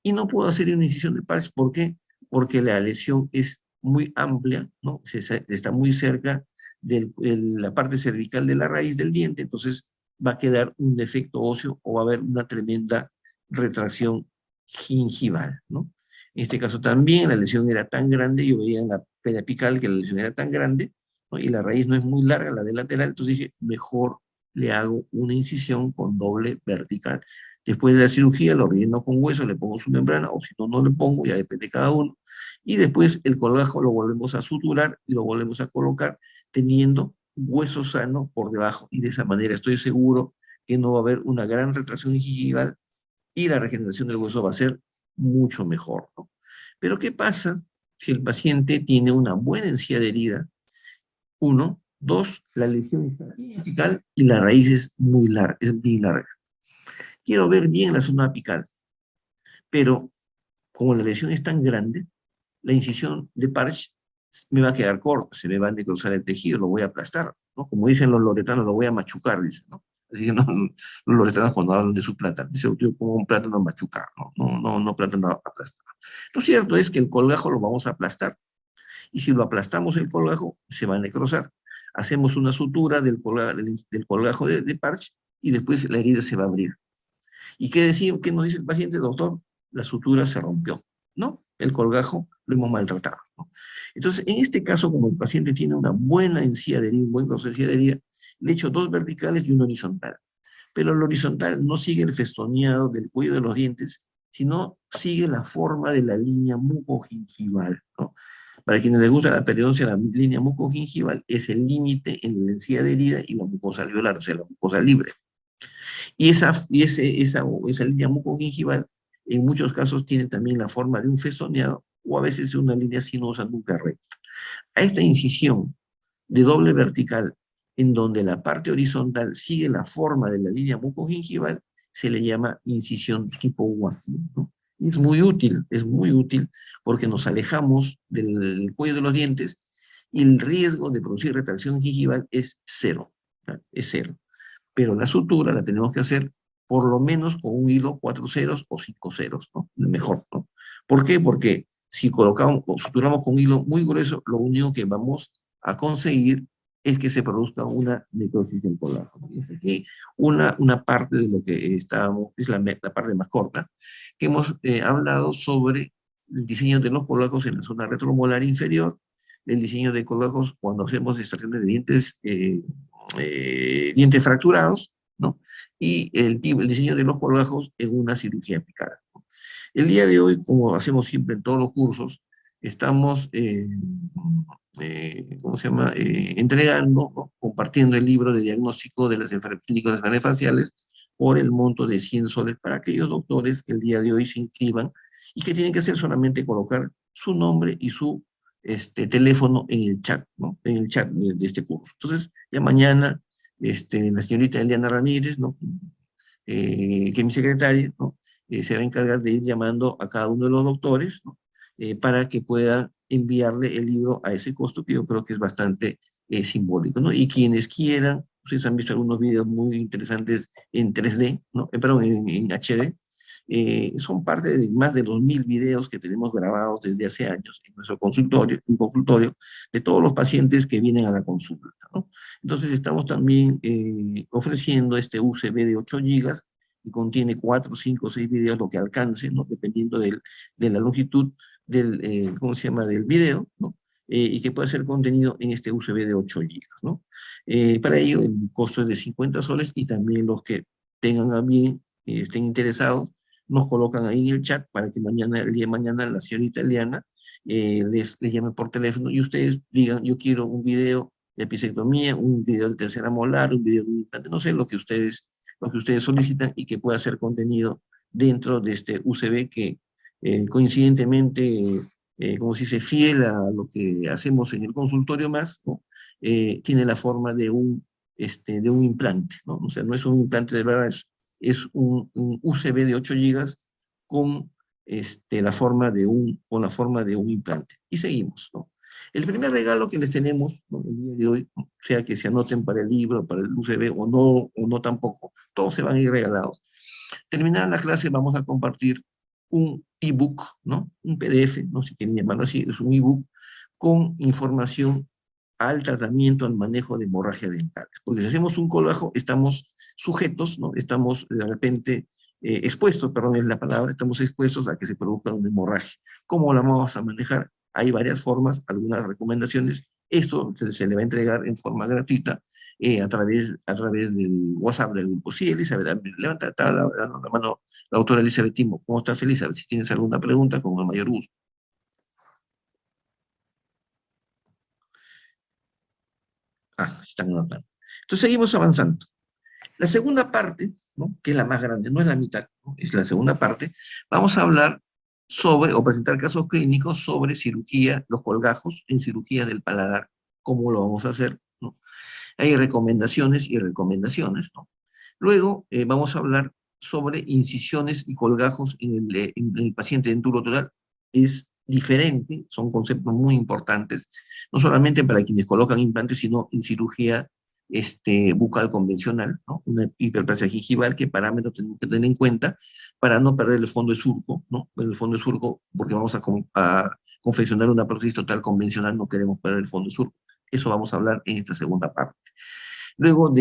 y no puedo hacer una incisión de Parse. ¿Por qué? Porque la lesión es muy amplia, ¿no? Está muy cerca de la parte cervical de la raíz del diente, entonces va a quedar un defecto óseo o va a haber una tremenda retracción gingival, ¿no? En este caso también la lesión era tan grande, yo veía en la periapical que la lesión era tan grande, ¿no? Y la raíz no es muy larga, la de lateral, entonces dije, mejor le hago una incisión con doble vertical. Después de la cirugía lo relleno con hueso, le pongo su membrana, o si no, no le pongo, ya depende de cada uno. Y después el colgajo lo volvemos a suturar y lo volvemos a colocar teniendo hueso sano por debajo. Y de esa manera estoy seguro que no va a haber una gran retracción gingival y la regeneración del hueso va a ser mucho mejor, ¿no? Pero ¿qué pasa si el paciente tiene una buena encía adherida? Uno, dos, la lesión está apical y la raíz es muy larga, es muy larga. Quiero ver bien la zona apical, pero como la lesión es tan grande, la incisión de Parch me va a quedar corta, se me va a necrosar el tejido, lo voy a aplastar, ¿no? Como dicen los loretanos, lo voy a machucar, dicen, ¿no? Así que no, los loretanos cuando hablan de su plátano, dice, yo como un plátano machucar, no plátano aplastar. Lo cierto es que el colgajo lo vamos a aplastar, y si lo aplastamos el colgajo, se va a necrosar. Hacemos una sutura del colgajo de Parch, y después la herida se va a abrir. ¿Y qué nos dice el paciente, doctor? La sutura se rompió, ¿no? el colgajo lo hemos maltratado, ¿no? Entonces, en este caso, como el paciente tiene una buena encía de herida, un buen proceso de encía de herida, le he hecho dos verticales y una horizontal. Pero el horizontal no sigue el festoneado del cuello de los dientes, sino sigue la forma de la línea mucogingival, ¿no? Para quienes les gusta la periodoncia, la línea mucogingival es el límite en la encía de herida y la mucosa alveolar, o sea, la mucosa libre. Esa línea mucogingival en muchos casos tiene también la forma de un festoneado o a veces de una línea sinuosa nunca recta. A esta incisión de doble vertical, en donde la parte horizontal sigue la forma de la línea mucogingival, se le llama incisión tipo Watson, ¿no? Y es muy útil porque nos alejamos del cuello de los dientes y el riesgo de producir retracción gingival es cero, ¿no? Es cero. Pero la sutura la tenemos que hacer por lo menos con un hilo 4 ceros o 5 ceros, ¿no? Mejor, ¿no? ¿Por qué? Porque si colocamos o suturamos con un hilo muy grueso, lo único que vamos a conseguir es que se produzca una necrosis del colágeno. Y es aquí una parte de lo que estábamos, es la parte más corta, que hemos hablado sobre el diseño de los colágenos en la zona retromolar inferior, el diseño de colágenos cuando hacemos extracciones de dientes fracturados, ¿no? Y el diseño de los colágenos en una cirugía aplicada. El día de hoy, como hacemos siempre en todos los cursos, estamos, ¿cómo se llama?, entregando, ¿no?, compartiendo el libro de diagnóstico de las enfermedades clínicas de las faciales por el monto de 100 soles para aquellos doctores que el día de hoy se inscriban y que tienen que hacer solamente colocar su nombre y su teléfono en el chat, ¿no? En el chat de este curso. Entonces, ya mañana, la señorita Eliana Ramírez, ¿no?, que es mi secretaria, ¿no?, se va a encargar de ir llamando a cada uno de los doctores, ¿no?, para que pueda enviarle el libro a ese costo que yo creo que es bastante simbólico, ¿no? Y quienes quieran, ustedes han visto algunos videos muy interesantes en 3D, ¿no? Perdón, en HD, son parte de más de 2000 videos que tenemos grabados desde hace años en nuestro consultorio, un consultorio de todos los pacientes que vienen a la consulta, ¿no? Entonces estamos también ofreciendo este USB de 8 gigas y contiene 4, 5, 6 videos, lo que alcance, ¿no?, dependiendo de la longitud ¿cómo se llama?, del video, ¿no? Y que pueda ser contenido en este USB de 8 gigas, ¿no? Para ello el costo es de 50 soles y también los que tengan a bien, estén interesados, nos colocan ahí en el chat para que mañana, el día de mañana, la señorita Eliana les llame por teléfono y ustedes digan, yo quiero un video de episectomía, un video de tercera molar, un video de un implante, no sé, lo que ustedes solicitan y que pueda ser contenido dentro de este UCB que coincidentemente, como se dice, fiel a lo que hacemos en el consultorio más, ¿no?, tiene la forma de un implante, ¿no? O sea, no es un implante de verdad, es un UCB de 8 gigas con, con la forma de un implante. Y seguimos, ¿no? El primer regalo que les tenemos, ¿no?, el día de hoy, sea que se anoten para el libro, para el UCB o no tampoco, todos se van a ir regalados. Terminada la clase vamos a compartir un ebook, ¿no?, un PDF, no sé si quieren llamarlo así, es un ebook con información al tratamiento, al manejo de hemorragia dental. Porque si hacemos un colágeno, estamos sujetos, ¿no?, estamos de repente expuestos, perdón es la palabra, estamos expuestos a que se produzca una hemorragia. ¿Cómo la vamos a manejar? Hay varias formas, algunas recomendaciones. Esto se le va a entregar en forma gratuita a través del WhatsApp del grupo. Sí, Elizabeth, levanta la mano la autora Elizabeth Timo. ¿Cómo estás, Elizabeth? Si tienes alguna pregunta, con el mayor gusto. Están anotando. Entonces seguimos avanzando. La segunda parte, ¿no?, que es la más grande, no es la mitad, ¿no?, es la segunda parte, vamos a hablar sobre, o presentar casos clínicos sobre cirugía, los colgajos en cirugía del paladar, cómo lo vamos a hacer, ¿no? Hay recomendaciones y recomendaciones, ¿no? Luego vamos a hablar sobre incisiones y colgajos en el paciente denturotoral. Es diferente, son conceptos muy importantes, no solamente para quienes colocan implantes, sino en cirugía bucal convencional, ¿no? Una hiperplasia gingival, ¿qué parámetros tenemos que tener en cuenta para no perder el fondo de surco, ¿no? El fondo de surco, porque vamos a confeccionar una prótesis total convencional, no queremos perder el fondo de surco. Eso vamos a hablar en esta segunda parte. Luego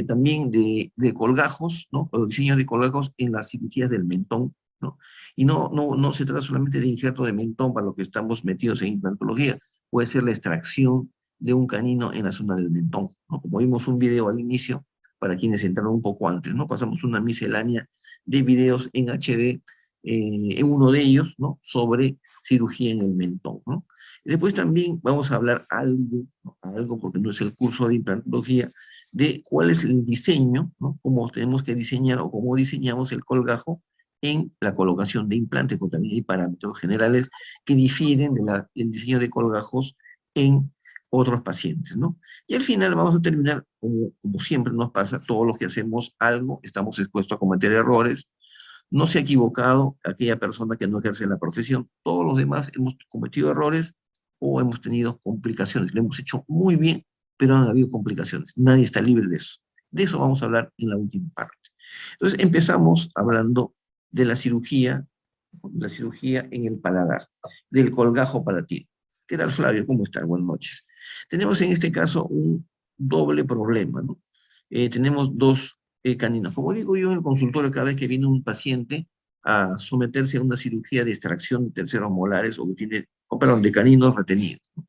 también de colgajos, ¿no?, o diseño de colgajos en las cirugías del mentón, ¿no? Y no se trata solamente de injerto de mentón para los que estamos metidos en implantología, puede ser la extracción de un canino en la zona del mentón, ¿no? Como vimos un video al inicio, para quienes entraron un poco antes, ¿no? Pasamos una miscelánea de videos en HD, en uno de ellos, ¿no? Sobre cirugía en el mentón, ¿no? Después también vamos a hablar algo, ¿no? Algo, porque no es el curso de implantología, de cuál es el diseño, ¿no? Cómo tenemos que diseñar o cómo diseñamos el colgajo en la colocación de implantes, porque también hay parámetros generales que difieren del diseño de colgajos en otros pacientes, ¿no? Y al final vamos a terminar, como siempre nos pasa, todos los que hacemos algo estamos expuestos a cometer errores. No se ha equivocado aquella persona que no ejerce la profesión. Todos los demás hemos cometido errores o hemos tenido complicaciones. Lo hemos hecho muy bien, pero han habido complicaciones. Nadie está libre de eso. De eso vamos a hablar en la última parte. Entonces empezamos hablando de la cirugía en el paladar, del colgajo palatino. ¿Qué tal, Flavio? ¿Cómo está? Buenas noches. Tenemos en este caso un doble problema, ¿no? Tenemos dos caninos. Como digo yo en el consultorio, cada vez que viene un paciente a someterse a una cirugía de extracción de terceros molares o que tiene, o perdón, de caninos retenidos, ¿no?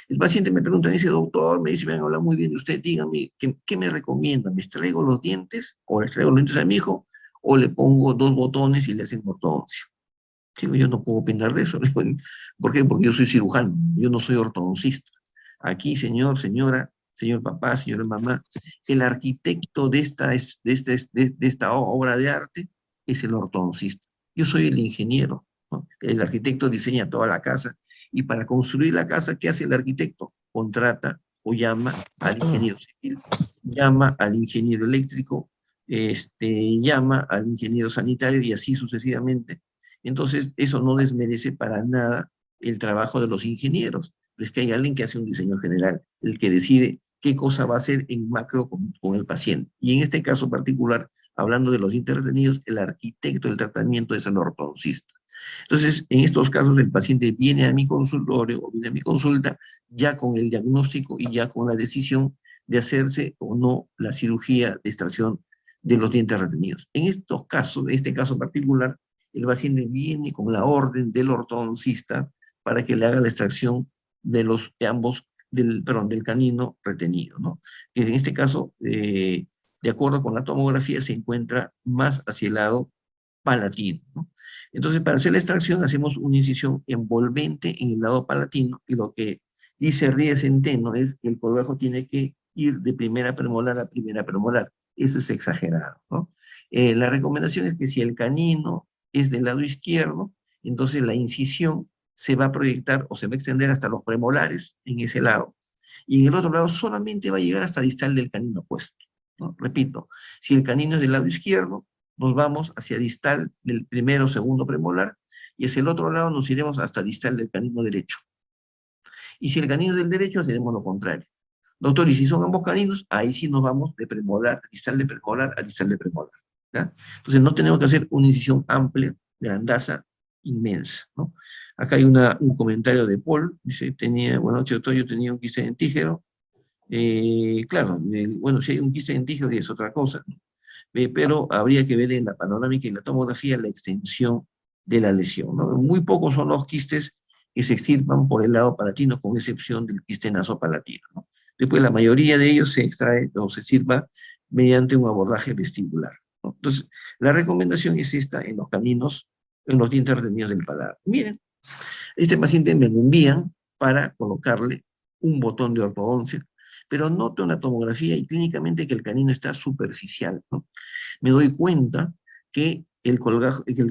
El paciente me pregunta, dice, doctor, me dice, me han hablado muy bien de usted, dígame, ¿qué me recomienda? ¿Me extraigo los dientes o le extraigo los dientes a mi hijo o le pongo dos botones y le hacen ortodoncia? Digo, yo no puedo opinar de eso. ¿Por qué? Porque yo soy cirujano, yo no soy ortodoncista. Aquí, señor, señora, señor papá, señora mamá, el arquitecto de esta obra de arte es el ortodoncista. Yo soy el ingeniero, ¿no? El arquitecto diseña toda la casa y para construir la casa, ¿qué hace el arquitecto? Contrata o llama al ingeniero civil, llama al ingeniero eléctrico, llama al ingeniero sanitario y así sucesivamente. Entonces, eso no desmerece para nada el trabajo de los ingenieros. Pero es que hay alguien que hace un diseño general, el que decide qué cosa va a hacer en macro con el paciente. Y en este caso particular, hablando de los intervenidos, el arquitecto del tratamiento es el ortodoncista. Entonces, en estos casos, el paciente viene a mi consultorio o viene a mi consulta ya con el diagnóstico y ya con la decisión de hacerse o no la cirugía de extracción de los dientes retenidos. En estos casos, en este caso particular, el paciente viene con la orden del ortodoncista para que le haga la extracción de los ambos, del canino retenido, ¿no? Que en este caso, de acuerdo con la tomografía, se encuentra más hacia el lado palatino, ¿no? Entonces, para hacer la extracción, hacemos una incisión envolvente en el lado palatino, y lo que dice Ríez Centeno es que el colgajo tiene que ir de primera premolar a primera premolar. Eso es exagerado, ¿no? La recomendación es que si el canino es del lado izquierdo, entonces la incisión se va a proyectar o se va a extender hasta los premolares en ese lado. Y en el otro lado solamente va a llegar hasta distal del canino opuesto, ¿no? Repito, si el canino es del lado izquierdo, nos vamos hacia distal del primero o segundo premolar, y hacia el otro lado nos iremos hasta distal del canino derecho. Y si el canino es del derecho, hacemos lo contrario. Doctor, y si son ambos caninos, ahí sí nos vamos de premolar, distal de premolar a distal de premolar, ¿ya? Entonces no tenemos que hacer una incisión amplia, grandaza, inmensa, ¿no? Acá hay un comentario de Paul, dice, buenas noches, doctor, yo tenía un quiste dentígero. Claro, bueno, si hay un quiste dentígero es otra cosa, ¿no? Pero habría que ver en la panorámica y la tomografía la extensión de la lesión, ¿no? Muy pocos son los quistes que se extirpan por el lado palatino, con excepción del quiste nasopalatino, ¿no? Después la mayoría de ellos se extrae o se sirva mediante un abordaje vestibular, ¿no? Entonces, la recomendación es esta en los caninos, en los dientes retenidos del paladar. Miren, este paciente me lo envían para colocarle un botón de ortodoncia, pero noto en la tomografía y clínicamente que el canino está superficial, ¿no? Me doy cuenta que el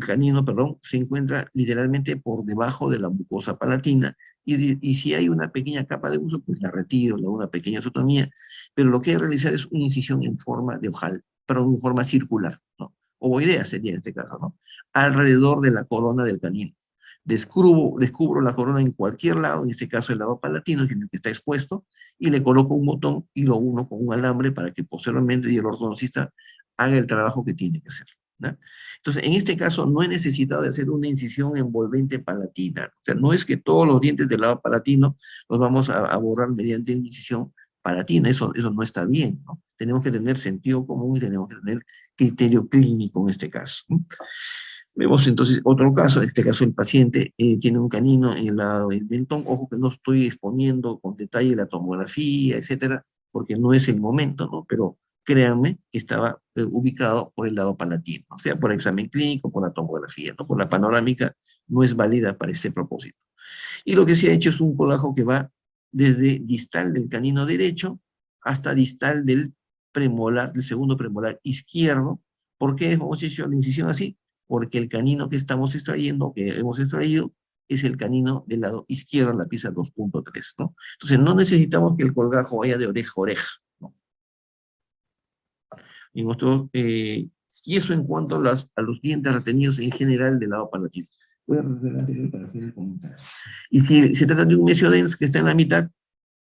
canino, perdón, se encuentra literalmente por debajo de la mucosa palatina, y si hay una pequeña capa de uso, pues la retiro, le hago una pequeña ostotomía, pero lo que hay que realizar es una incisión en forma de ojal, perdón, en forma circular, ¿no? Ovoidea sería en este caso, ¿no? Alrededor de la corona del canino. Descubro la corona en cualquier lado, en este caso el lado palatino, en el que está expuesto, y le coloco un botón y lo uno con un alambre para que posteriormente el ortodoncista haga el trabajo que tiene que hacer, ¿no? Entonces, en este caso no he necesitado de hacer una incisión envolvente palatina. O sea, no es que todos los dientes del lado palatino los vamos a borrar mediante una incisión palatina. Eso no está bien, ¿no? Tenemos que tener sentido común y tenemos que tener criterio clínico en este caso, ¿no? Vemos entonces otro caso, en este caso el paciente tiene un canino en el lado del mentón, ojo que no estoy exponiendo con detalle la tomografía, etcétera, porque no es el momento, ¿no? Pero créanme que estaba ubicado por el lado palatino, o sea, por examen clínico, por la tomografía, ¿no? Por la panorámica no es válida para este propósito. Y lo que se ha hecho es un colgajo que va desde distal del canino derecho hasta distal del premolar, del segundo premolar izquierdo. ¿Por qué hemos hecho la incisión así? Porque el canino que estamos extrayendo, que hemos extraído, es el canino del lado izquierdo, la pieza 2.3, ¿no? Entonces no necesitamos que el colgajo vaya de oreja a oreja, ¿no? En otro, y eso en cuanto a los dientes retenidos en general del lado palatino. Voy a retroceder al anterior para hacer el comentario. Y si se trata de un mesiodens que está en la mitad,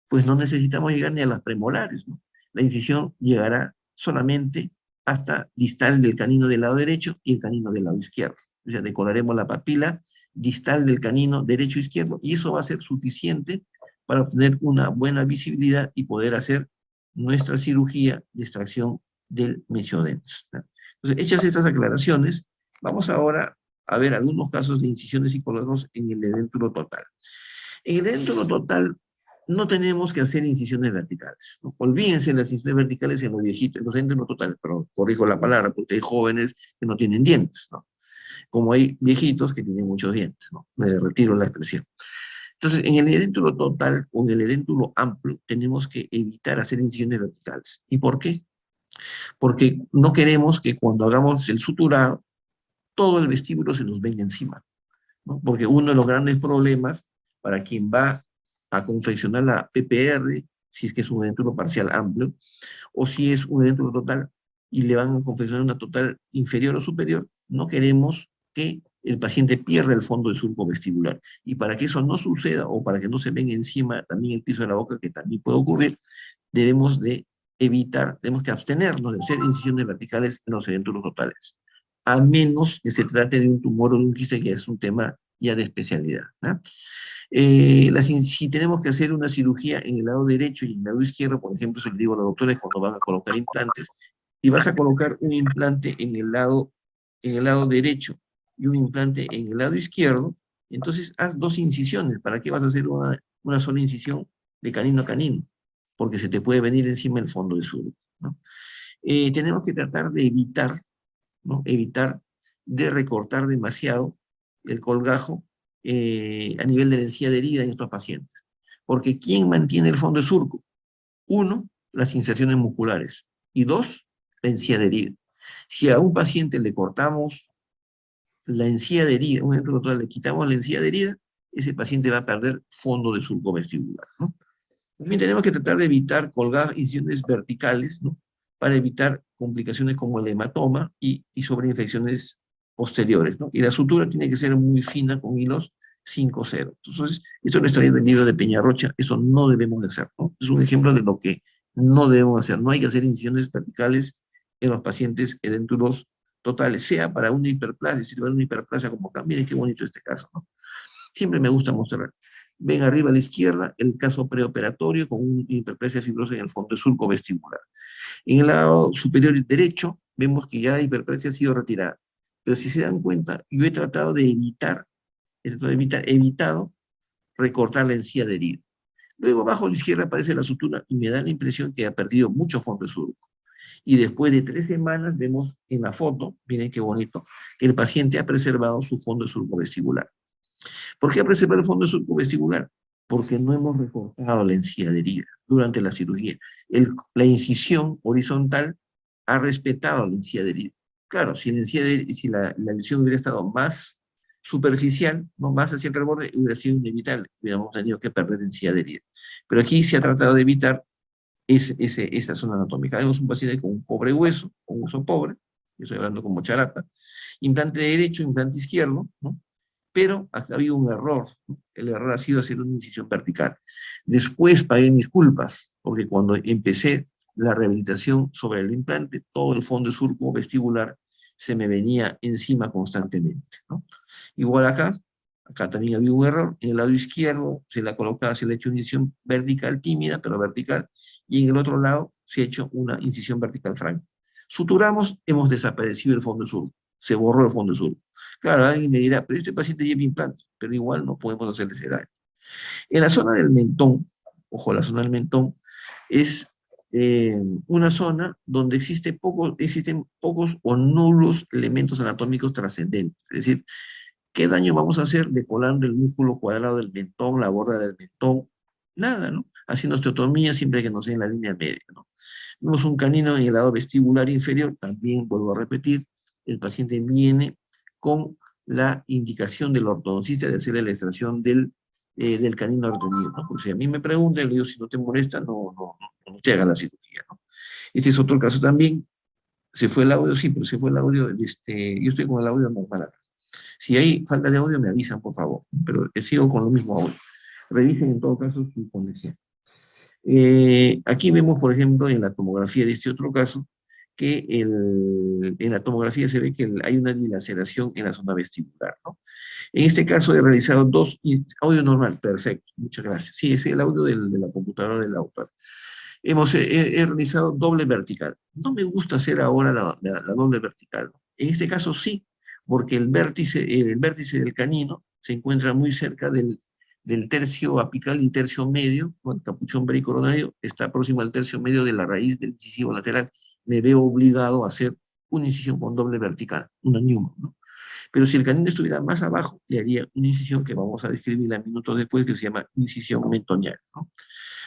pues no necesitamos llegar ni a las premolares, ¿no? La incisión llegará solamente hasta distal del canino del lado derecho y el canino del lado izquierdo. O sea, decoraremos la papila distal del canino derecho-izquierdo y eso va a ser suficiente para obtener una buena visibilidad y poder hacer nuestra cirugía de extracción del mesiodens, ¿no? Entonces, hechas estas aclaraciones, vamos ahora a ver algunos casos de incisiones psicológicas en el edéntulo total. En el edéntulo total no tenemos que hacer incisiones verticales, ¿no? Olvídense las incisiones verticales en los viejitos, en los edéntulos totales, pero corrijo la palabra, porque hay jóvenes que no tienen dientes, ¿no? Como hay viejitos que tienen muchos dientes, ¿no? Me retiro la expresión. Entonces, en el edéntulo total o en el edéntulo amplio tenemos que evitar hacer incisiones verticales. ¿Y por qué? Porque no queremos que cuando hagamos el suturado, todo el vestíbulo se nos venga encima, ¿no? Porque uno de los grandes problemas para quien va a confeccionar la PPR, si es que es un edéntulo parcial amplio, o si es un edéntulo total y le van a confeccionar una total inferior o superior, no queremos que el paciente pierda el fondo del surco vestibular. Y para que eso no suceda, o para que no se venga encima también el piso de la boca, que también puede ocurrir, debemos de evitar, tenemos que abstenernos de hacer incisiones verticales en los edéntulos totales, a menos que se trate de un tumor o de un quiste, que es un tema ya de especialidad, ¿no? Si tenemos que hacer una cirugía en el lado derecho y en el lado izquierdo, por ejemplo, se le digo a los doctores cuando van a colocar implantes, y vas a colocar un implante en el lado derecho y un implante en el lado izquierdo, entonces haz dos incisiones. ¿Para qué vas a hacer una sola incisión de canino a canino? Porque se te puede venir encima el fondo de surco, ¿no? Tenemos que tratar de evitar, ¿no? Evitar de recortar demasiado el colgajo a nivel de la encía de herida en estos pacientes. Porque ¿quién mantiene el fondo de surco? Uno, las inserciones musculares. Y dos, la encía de herida. Si a un paciente le cortamos la encía de herida, un ejemplo total, le quitamos la encía de herida, ese paciente va a perder fondo de surco vestibular, ¿no? También tenemos que tratar de evitar colgar incisiones verticales, ¿no? Para evitar complicaciones como el hematoma y sobreinfecciones posteriores, ¿no? Y la sutura tiene que ser muy fina con hilos 5-0. Entonces, esto lo está viendo el libro de Peñarrocha, eso no debemos de hacer, ¿no? Es un ejemplo de lo que no debemos hacer. No hay que hacer incisiones verticales en los pacientes edéntulos totales, sea para una hiperplasia, si tuviera una hiperplasia como acá, miren qué bonito este caso, ¿no? Siempre me gusta mostrar. Ven arriba a la izquierda el caso preoperatorio con una hiperplasia fibrosa en el fondo del surco vestibular. En el lado superior derecho vemos que ya la hiperplasia ha sido retirada. Pero si se dan cuenta, yo he tratado de evitado recortar la encía de herida. Luego abajo a la izquierda aparece la sutura y me da la impresión que ha perdido mucho fondo de surco. Y después de 3 semanas vemos en la foto, miren qué bonito, que el paciente ha preservado su fondo de surco vestibular. ¿Por qué preservar el fondo vestibular? Porque no hemos recortado la encía de herida durante la cirugía. La incisión horizontal ha respetado la encía de herida. Claro, si la lesión hubiera estado más superficial, no más hacia el borde, hubiera sido inevitable. Hubiéramos tenido que perder encía de herida. Pero aquí se ha tratado de evitar esa zona anatómica. Vemos un paciente con un pobre hueso, con un hueso pobre, yo estoy hablando como charapa, implante derecho, implante izquierdo, ¿no? Pero acá había un error, ¿no? El error ha sido hacer una incisión vertical. Después pagué mis culpas, porque cuando empecé la rehabilitación sobre el implante, todo el fondo de surco vestibular se me venía encima constantemente, ¿no? Igual acá también había un error, en el lado izquierdo se le ha hecho una incisión vertical tímida, pero vertical, y en el otro lado se ha hecho una incisión vertical franca. Suturamos, hemos desaparecido el fondo de surco. se borró el fondo de surco. Claro, alguien me dirá, pero este paciente lleva implantes, pero igual no podemos hacerle ese daño. En la zona del mentón, ojo, la zona del mentón es una zona donde existen pocos o nulos elementos anatómicos trascendentes. Es decir, ¿qué daño vamos a hacer decolando el músculo cuadrado del mentón, la borda del mentón? Nada, ¿no? Haciendo osteotomía siempre que no sea en la línea media, ¿no? Vemos un canino en el lado vestibular inferior, también vuelvo a repetir, el paciente viene con la indicación del ortodoncista de hacerle la extracción del canino retenido, ¿no? Porque si a mí me preguntan, le digo, si no te molesta, no te hagas la cirugía, ¿no? Este es otro caso también, se fue el audio, sí, pero se fue el audio, yo estoy con el audio normal acá. Si hay falta de audio, me avisan, por favor, pero sigo con lo mismo audio. Revisen en todo caso su conexión. Aquí vemos, por ejemplo, en la tomografía de este otro caso, que en la tomografía se ve que hay una dilaceración en la zona vestibular, ¿no? En este caso he realizado audio normal, perfecto, muchas gracias. Sí, es el audio de la computadora del autor. He realizado doble vertical. No me gusta hacer ahora la doble vertical, ¿no? En este caso sí, porque el vértice del canino se encuentra muy cerca del tercio apical y tercio medio, ¿no? El capuchón pericoronario está próximo al tercio medio de la raíz del incisivo lateral. Me veo obligado a hacer una incisión con doble vertical, una Newman, ¿no? Pero si el canino estuviera más abajo, le haría una incisión que vamos a describir minutos después, que se llama incisión mentoniana, ¿no?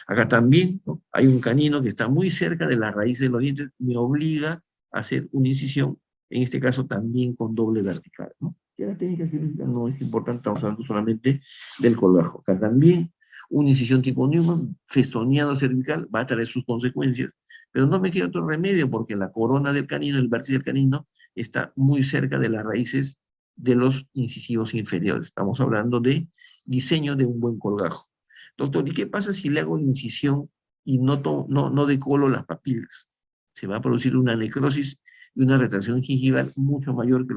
Acá también, ¿no? Hay un canino que está muy cerca de la raíz de los dientes, me obliga a hacer una incisión, en este caso también con doble vertical, ¿no? Ya la técnica quirúrgica no es importante, estamos hablando solamente del colgajo. Acá también una incisión tipo Newman, festoneado cervical, va a traer sus consecuencias, pero no me queda otro remedio porque la corona del canino, el vértice del canino, está muy cerca de las raíces de los incisivos inferiores. Estamos hablando de diseño de un buen colgajo. Doctor, ¿y qué pasa si le hago la incisión y no decolo las papilas? Se va a producir una necrosis y una retracción gingival mucho mayor que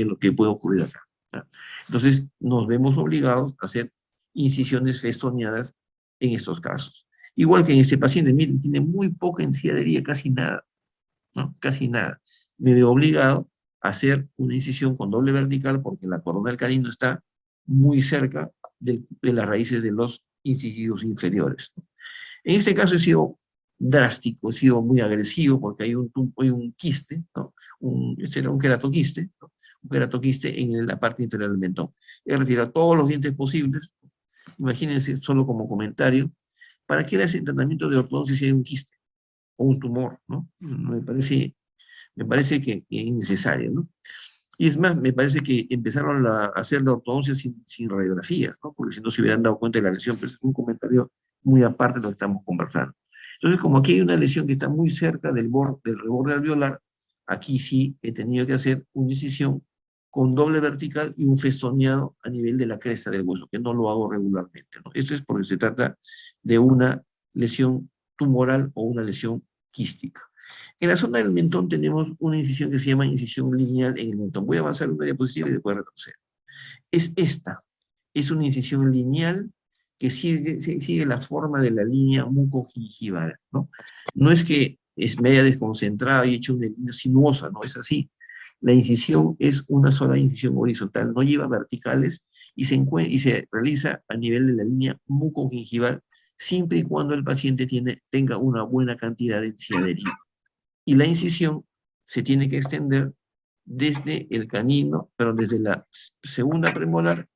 lo que puede ocurrir acá, ¿no? Entonces, nos vemos obligados a hacer incisiones festoneadas en estos casos. Igual que en este paciente, miren, tiene muy poca encíadería, casi nada, ¿no? Casi nada. Me veo obligado a hacer una incisión con doble vertical porque la corona del canino está muy cerca de las raíces de los incisivos inferiores. En este caso he sido drástico, he sido muy agresivo porque hay un quiste, ¿no? Este era un queratoquiste, ¿no? Un queratoquiste en la parte inferior del mentón. He retirado todos los dientes posibles, imagínense, solo como comentario, ¿para qué le hacen tratamiento de ortodoncia si hay un quiste o un tumor, ¿no? Me parece que es innecesario, ¿no? Y es más, me parece que empezaron a hacer la ortodoncia sin radiografías, ¿no? Porque si no se hubieran dado cuenta de la lesión, pero es un comentario muy aparte de lo que estamos conversando. Entonces, como aquí hay una lesión que está muy cerca del reborde alveolar, aquí sí he tenido que hacer una incisión con doble vertical y un festoneado a nivel de la cresta del hueso, que no lo hago regularmente, ¿no? Esto es porque se trata de una lesión tumoral o una lesión quística. En la zona del mentón tenemos una incisión que se llama incisión lineal en el mentón. Voy a avanzar una diapositiva y después retroceder. Es esta. Es una incisión lineal que sigue la forma de la línea mucogingival, ¿no? No es que me haya desconcentrado y hecho una línea sinuosa, no es así. La incisión es una sola incisión horizontal, no lleva verticales y se realiza a nivel de la línea mucogingival siempre y cuando el paciente tenga una buena cantidad de enciadería. Y la incisión se tiene que extender desde el canino, pero desde la segunda premolar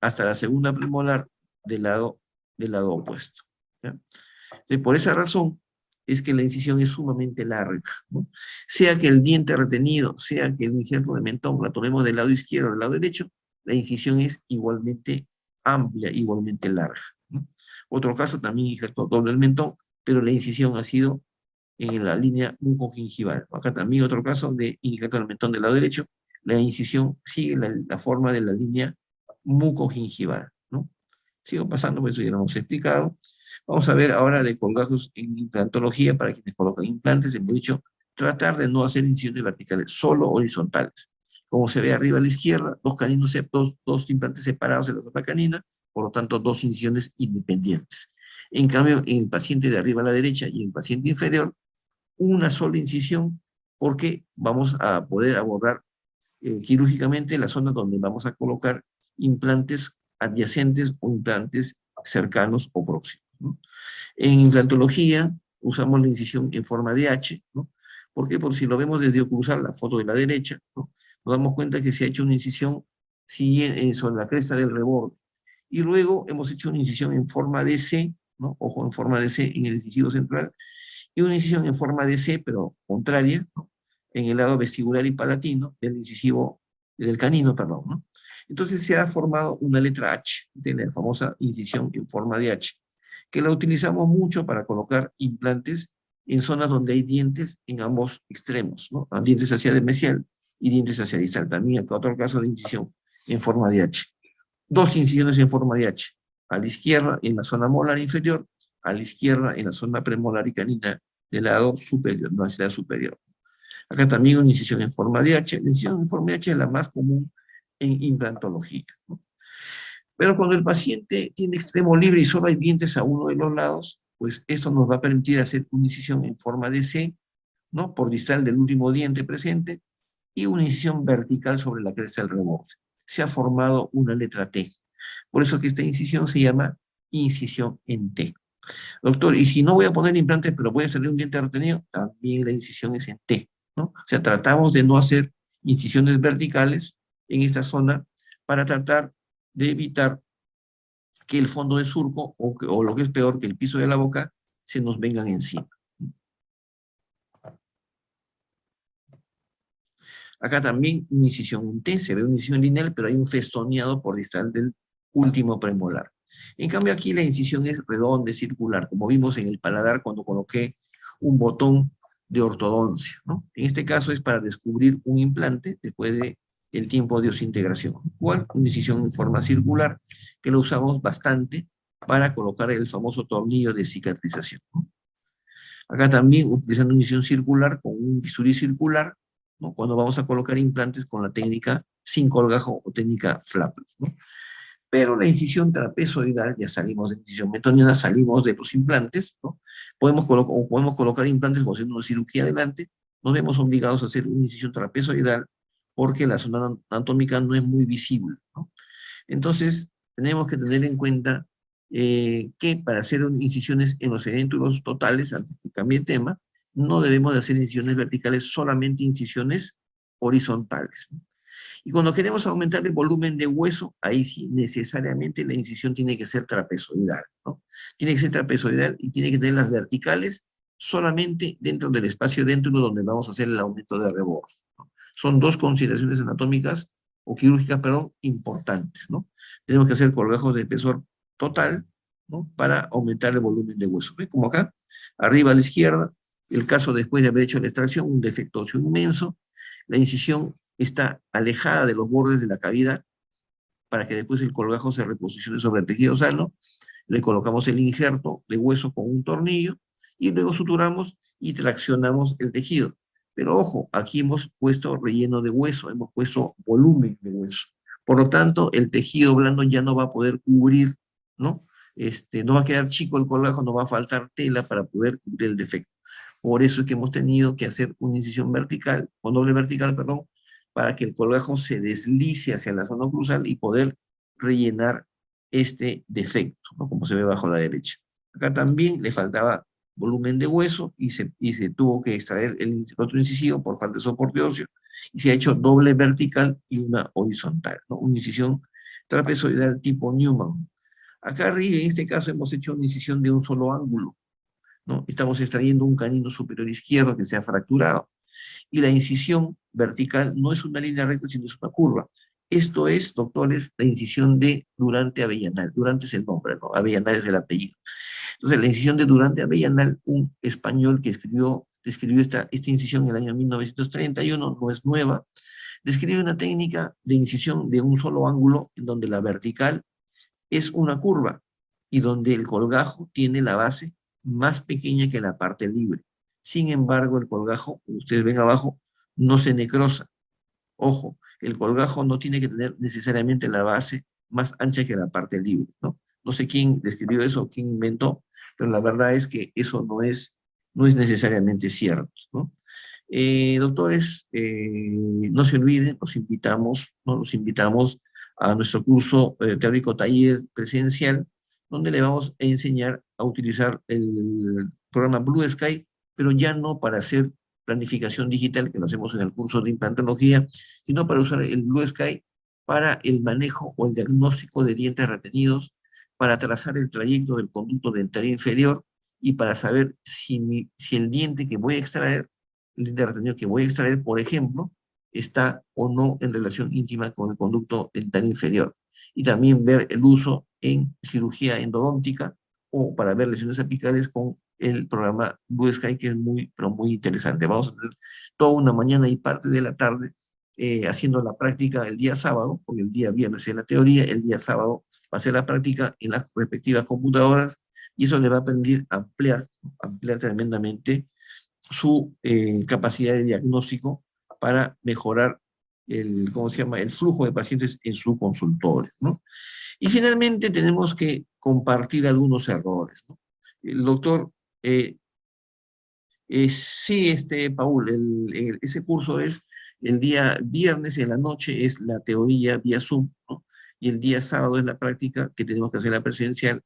hasta la segunda premolar del lado opuesto, ¿ya? Entonces, por esa razón es que la incisión es sumamente larga, ¿no? Sea que el diente retenido, sea que el injerto de mentón la tomemos del lado izquierdo o del lado derecho, la incisión es igualmente amplia, igualmente larga, ¿no? Otro caso también injerto doble del mentón, pero la incisión ha sido en la línea mucogingival. Acá también otro caso de injerto del mentón del lado derecho, la incisión sigue la forma de la línea mucogingival, ¿no? Sigo pasando, por eso ya lo hemos explicado. Vamos a ver ahora de colgajos en implantología para quienes colocan implantes. Hemos dicho, tratar de no hacer incisiones verticales, solo horizontales. Como se ve arriba a la izquierda, dos implantes separados de la otra canina, por lo tanto, dos incisiones independientes. En cambio, en el paciente de arriba a la derecha y en el paciente inferior, una sola incisión, porque vamos a poder abordar quirúrgicamente la zona donde vamos a colocar implantes adyacentes o implantes cercanos o próximos, ¿no? En implantología usamos la incisión en forma de H, ¿no? ¿Por qué? Porque si lo vemos desde oclusal, la foto de la derecha, ¿no? Nos damos cuenta que se ha hecho una incisión sobre la cresta del reborde. Y luego hemos hecho una incisión en forma de C, ¿no? Ojo, en forma de C en el incisivo central, y una incisión en forma de C, pero contraria, ¿no? En el lado vestibular y palatino del incisivo, del canino, perdón, ¿no? Entonces se ha formado una letra H, de la famosa incisión en forma de H, que la utilizamos mucho para colocar implantes en zonas donde hay dientes en ambos extremos, ¿no? Dientes hacia mesial y dientes hacia distal. También acá otro caso de incisión en forma de H. Dos incisiones en forma de H, a la izquierda en la zona molar inferior, a la izquierda en la zona premolar y canina del lado superior, no hacia el superior. Acá también una incisión en forma de H. La incisión en forma de H es la más común en implantología, ¿no? Pero cuando el paciente tiene extremo libre y solo hay dientes a uno de los lados, pues esto nos va a permitir hacer una incisión en forma de C, ¿no? Por distal del último diente presente, y una incisión vertical sobre la cresta del reborde. Se ha formado una letra T. Por eso que esta incisión se llama incisión en T. Doctor, y si no voy a poner implantes, pero voy a salir un diente retenido, también la incisión es en T, ¿no? O sea, tratamos de no hacer incisiones verticales en esta zona para tratar de evitar que el fondo de surco, o lo que es peor, que el piso de la boca, se nos vengan encima. Acá también una incisión en T, se ve una incisión lineal, pero hay un festoneado por distal del último premolar. En cambio aquí la incisión es redonda, es circular, como vimos en el paladar cuando coloqué un botón de ortodoncia, ¿no? En este caso es para descubrir un implante después del tiempo de desintegración. Igual, una incisión en forma circular, que lo usamos bastante para colocar el famoso tornillo de cicatrización, ¿no? Acá también utilizando una incisión circular con un bisturí circular, ¿no? Cuando vamos a colocar implantes con la técnica sin colgajo o técnica flapless, ¿no? Pero la incisión trapezoidal, ya salimos de la incisión metoniana, salimos de los implantes, ¿no? Podemos colocar implantes o haciendo una cirugía adelante, nos vemos obligados a hacer una incisión trapezoidal porque la zona anatómica no es muy visible, ¿no? Entonces, tenemos que tener en cuenta que para hacer incisiones en los edéntulos totales, antes que cambie el tema, no debemos de hacer incisiones verticales, solamente incisiones horizontales, ¿no? Y cuando queremos aumentar el volumen de hueso, ahí sí, necesariamente la incisión tiene que ser trapezoidal, ¿no? Tiene que ser trapezoidal y tiene que tener las verticales solamente dentro del espacio dentro donde vamos a hacer el aumento de reborde, ¿no? Son dos consideraciones anatómicas o quirúrgicas, pero importantes, ¿no? Tenemos que hacer colgajos de espesor total, ¿no? Para aumentar el volumen de hueso. ¿Ves? Como acá, arriba a la izquierda, el caso después de haber hecho la extracción, un defecto óseo inmenso, la incisión está alejada de los bordes de la cavidad para que después el colgajo se reposicione sobre el tejido sano. Le colocamos el injerto de hueso con un tornillo y luego suturamos y traccionamos el tejido. Pero ojo, aquí hemos puesto relleno de hueso, hemos puesto volumen de hueso. Por lo tanto, el tejido blando ya no va a poder cubrir, ¿no? No va a quedar chico el colgajo, no va a faltar tela para poder cubrir el defecto. Por eso es que hemos tenido que hacer una incisión vertical, o doble vertical, perdón, para que el colgajo se deslice hacia la zona oclusal y poder rellenar este defecto, ¿no? Como se ve bajo la derecha. Acá también le faltaba volumen de hueso y se tuvo que extraer el otro incisivo por falta de soporte óseo y se ha hecho doble vertical y una horizontal, ¿no? Una incisión trapezoidal tipo Newman. Acá arriba, en este caso, hemos hecho una incisión de un solo ángulo, ¿no? Estamos extrayendo un canino superior izquierdo que se ha fracturado y la incisión vertical no es una línea recta, sino es una curva. Esto es, doctores, la incisión de Durante Avellanal. Durante es el nombre, ¿no? Avellanal es el apellido. Entonces, la incisión de Durante Avellanal, un español que describió esta incisión en el año 1931, no es nueva, describe una técnica de incisión de un solo ángulo en donde la vertical es una curva y donde el colgajo tiene la base más pequeña que la parte libre. Sin embargo, el colgajo, como ustedes ven abajo, no se necrosa. Ojo, el colgajo no tiene que tener necesariamente la base más ancha que la parte libre, ¿no? No sé quién describió eso o quién inventó, pero la verdad es que eso no es necesariamente cierto, ¿no? Doctores, no se olviden, los invitamos, ¿no? Los invitamos a nuestro curso teórico taller presencial, donde le vamos a enseñar a utilizar el programa Blue Sky, pero ya no para hacer planificación digital, que lo hacemos en el curso de implantología, sino para usar el Blue Sky para el manejo o el diagnóstico de dientes retenidos, para trazar el trayecto del conducto dentario inferior y para saber si el diente que voy a extraer, el diente retenido que voy a extraer, por ejemplo, está o no en relación íntima con el conducto dentario inferior. Y también ver el uso en cirugía endodóntica o para ver lesiones apicales con el programa Blue Sky, que es muy, pero muy interesante. Vamos a tener toda una mañana y parte de la tarde haciendo la práctica el día sábado, porque el día viernes es la teoría, el día sábado va a ser la práctica en las respectivas computadoras, y eso le va a permitir ampliar tremendamente su capacidad de diagnóstico para mejorar el, ¿cómo se llama?, el flujo de pacientes en su consultorio, ¿no? Y finalmente tenemos que compartir algunos errores, ¿no? El doctor, sí, Paul, ese curso es el día viernes en la noche, es la teoría vía Zoom, ¿no? Y el día sábado es la práctica que tenemos que hacer la presencial,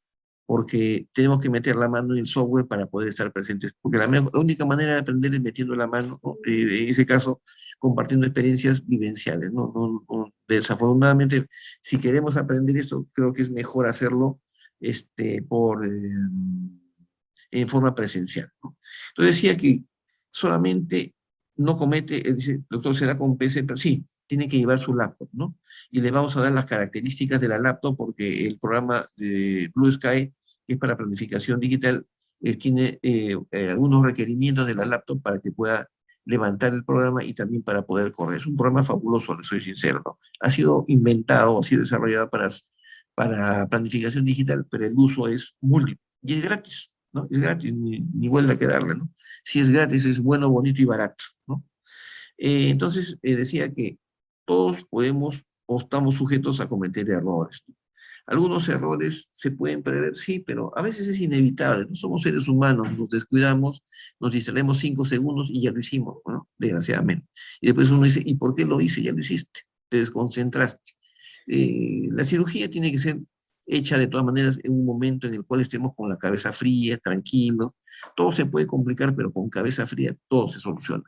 porque tenemos que meter la mano en el software para poder estar presentes, porque la única manera de aprender es metiendo la mano, ¿no? En ese caso, compartiendo experiencias vivenciales, ¿no? Desafortunadamente, si queremos aprender esto, creo que es mejor hacerlo en forma presencial, ¿no? Entonces decía que solamente no comete, dice, el doctor será con PC, pero sí, tiene que llevar su laptop, ¿no? Y le vamos a dar las características de la laptop porque el programa de Blue Sky, que es para planificación digital, tiene algunos requerimientos de la laptop para que pueda levantar el programa y también para poder correr. Es un programa fabuloso, le soy sincero, ¿no? Ha sido inventado, ha sido desarrollado para planificación digital, pero el uso es múltiple y es gratis, ¿no? Es gratis, ni vuelve a quedarle, ¿no? Si es gratis, es bueno, bonito y barato, ¿no? Entonces, decía que todos podemos o estamos sujetos a cometer errores, ¿no? Algunos errores se pueden prever, sí, pero a veces es inevitable, no somos seres humanos, nos descuidamos, nos distraemos 5 segundos y ya lo hicimos, ¿no? Desgraciadamente. Y después uno dice, ¿y por qué lo hice? Ya lo hiciste, te desconcentraste. La cirugía tiene que ser hecha de todas maneras en un momento en el cual estemos con la cabeza fría, tranquilo. Todo se puede complicar, pero con cabeza fría todo se soluciona.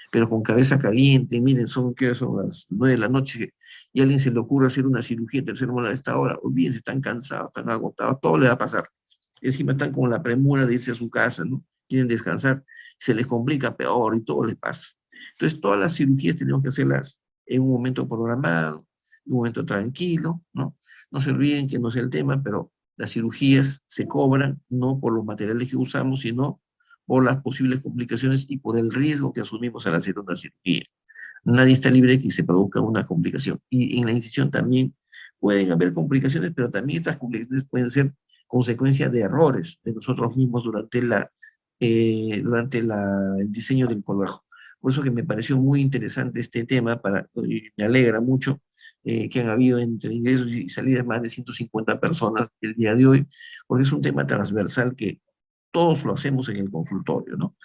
Pero con cabeza caliente, miren, son las 9 de la noche y a alguien se le ocurre hacer una cirugía tercera hora a esta hora, olvídense, están cansados, están agotados, todo le va a pasar. Encima están con la premura de irse a su casa, ¿no? Quieren descansar, se les complica peor y todo les pasa. Entonces, todas las cirugías tenemos que hacerlas en un momento programado, en un momento tranquilo, ¿no? No se olviden que no es el tema, pero las cirugías se cobran no por los materiales que usamos, sino por las posibles complicaciones y por el riesgo que asumimos al hacer una cirugía. Nadie está libre de que se produzca una complicación. Y en la incisión también pueden haber complicaciones, pero también estas complicaciones pueden ser consecuencia de errores de nosotros mismos el diseño del colgajo. Por eso que me pareció muy interesante este tema, me alegra mucho que han habido entre ingresos y salidas más de 150 personas el día de hoy, porque es un tema transversal que todos lo hacemos en el consultorio, ¿no?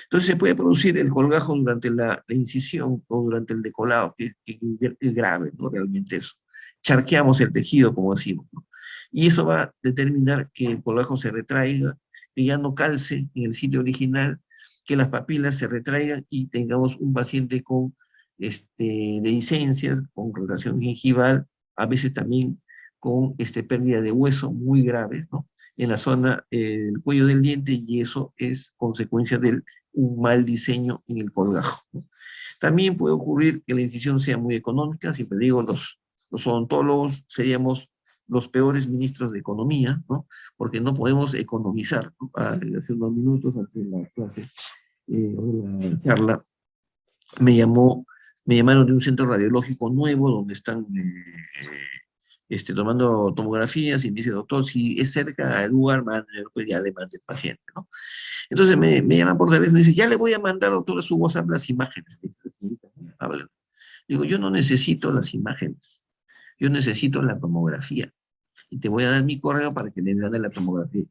Entonces se puede producir el colgajo durante la incisión o durante el decolado, que es grave, ¿no? Realmente eso. Charqueamos el tejido, como decimos, ¿no? Y eso va a determinar que el colgajo se retraiga, que ya no calce en el sitio original, que las papilas se retraigan y tengamos un paciente con dehiscencias, con rotación gingival, a veces también con pérdida de hueso muy graves, ¿no? En la zona del cuello del diente, y eso es consecuencia de un mal diseño en el colgajo, ¿no? También puede ocurrir que la incisión sea muy económica, siempre digo, los odontólogos seríamos los peores ministros de economía, ¿no? Porque no podemos economizar, ¿no? Hace unos minutos, antes de la clase o de la charla, me llamó, me llamaron de un centro radiológico nuevo donde están tomando tomografías y me dice, doctor, si es cerca del lugar, pues ya le mande el paciente, ¿no? Entonces me llaman por teléfono y dice, ya le voy a mandar, doctor, a su WhatsApp las imágenes. Digo, yo no necesito las imágenes, yo necesito la tomografía. Y te voy a dar mi correo para que me mande la tomografía.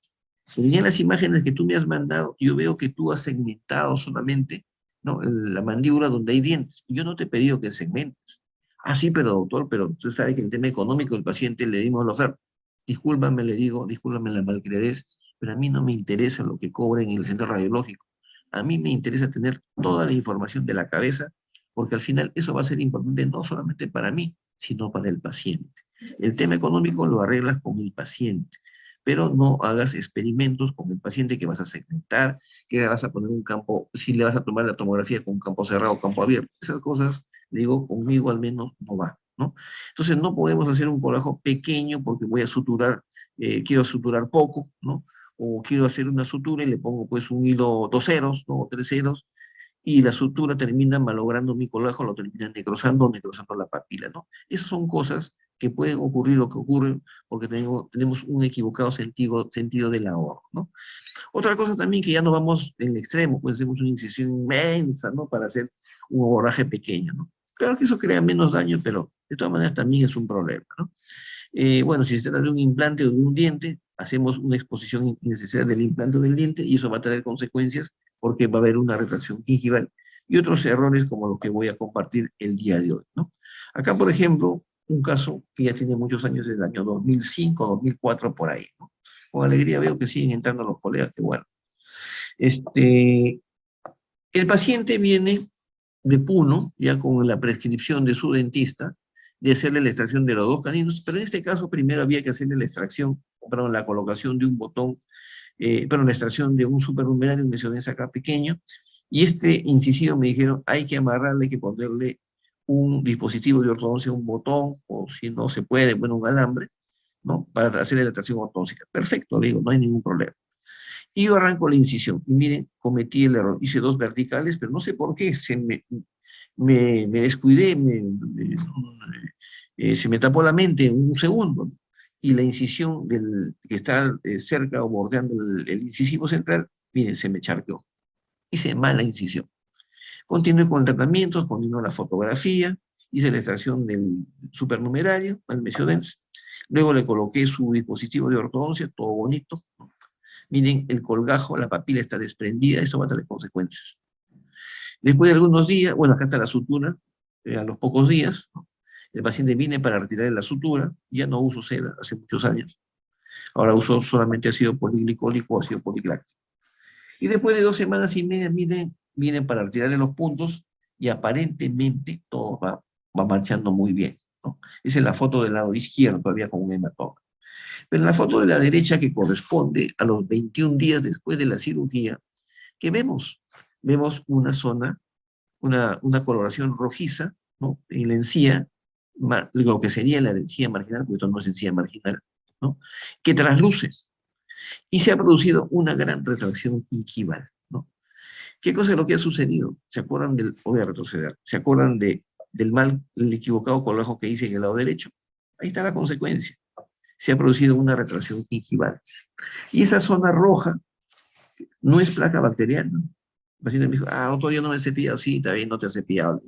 Pero ya en las imágenes que tú me has mandado, yo veo que tú has segmentado solamente ¿no? La mandíbula donde hay dientes. Yo no te he pedido que segmentes. Ah, sí, pero doctor, pero usted sabe que el tema económico del paciente le dimos la oferta. Discúlpame, le digo, discúlpame la malcriadez, pero a mí no me interesa lo que cobra en el centro radiológico. A mí me interesa tener toda la información de la cabeza, porque al final eso va a ser importante no solamente para mí, sino para el paciente. El tema económico lo arreglas con el paciente, pero no hagas experimentos con el paciente que vas a segmentar, que le vas a poner un campo, si le vas a tomar la tomografía con un campo cerrado o campo abierto. Esas cosas, digo, conmigo al menos no va, ¿no? Entonces no podemos hacer un colágeno pequeño porque voy a suturar, quiero suturar poco, ¿no? O quiero hacer una sutura y le pongo pues un hilo, 2 ceros, ¿no? O 3 ceros, y la sutura termina malogrando mi colágeno, lo termina necrosando la papila, ¿no? Esas son cosas que pueden ocurrir o que ocurren porque tenemos un equivocado sentido del ahorro, ¿no? Otra cosa también que ya no vamos en el extremo, pues hacemos una incisión inmensa, ¿no? Para hacer un abordaje pequeño, ¿no? Claro que eso crea menos daño, pero de todas maneras también es un problema, ¿no? Bueno, si se trata de un implante o de un diente, hacemos una exposición innecesaria del implante o del diente y eso va a tener consecuencias porque va a haber una retracción gingival y otros errores como los que voy a compartir el día de hoy, ¿no? Acá, por ejemplo, un caso que ya tiene muchos años, del año 2005, 2004, por ahí, ¿no? Con alegría veo que siguen entrando los colegas, que bueno. Este, el paciente viene de Puno, ya con la prescripción de su dentista, de hacerle la extracción de los 2 caninos, pero en este caso primero había que hacerle la extracción, perdón, la colocación de un botón, perdón, la extracción de un supernumerario, un mesionés acá pequeño, y este incisivo me dijeron, hay que amarrarle, hay que ponerle un dispositivo de ortodoncia, un botón, o si no se puede, bueno, un alambre, ¿no? Para hacerle la extracción ortodóntica. Perfecto, le digo, no hay ningún problema. Y yo arranco la incisión. Y miren, cometí el error. Hice 2 verticales, pero no sé por qué. Me descuidé, se me tapó la mente en un segundo. Y la incisión que está cerca o bordeando el incisivo central, miren, se me charqueó. Hice mala incisión. Continué con el tratamiento, continué la fotografía, hice la extracción del supernumerario, el Mesiodens. Luego le coloqué su dispositivo de ortodoncia, todo bonito. Miren, el colgajo, la papila está desprendida, esto va a tener consecuencias. Después de algunos días, bueno, acá está la sutura, a los pocos días, ¿no? El paciente viene para retirar la sutura, ya no uso seda, hace muchos años. Ahora uso solamente ácido poliglicólico o ácido policláctico. Y después de 2 semanas y media, miren, vienen para retirarle los puntos y aparentemente todo va marchando muy bien, ¿no? Esa es la foto del lado izquierdo, todavía con un hematoma. Pero en la foto de la derecha, que corresponde a los 21 días después de la cirugía, ¿qué vemos? Vemos una zona, una coloración rojiza, ¿no? En la encía, lo que sería la encía marginal, porque esto no es encía marginal, ¿no? Que trasluce. Y se ha producido una gran retracción gingival, ¿no? ¿Qué cosa es lo que ha sucedido? ¿Se acuerdan del, voy a retroceder, ¿se acuerdan del mal, el equivocado colágeno que hice en el lado derecho? Ahí está la consecuencia. Se ha producido una retracción gingival. Y esa zona roja no es placa bacteriana. El paciente me dijo, otro día no me he cepillado. Sí, está bien, no te has cepillado.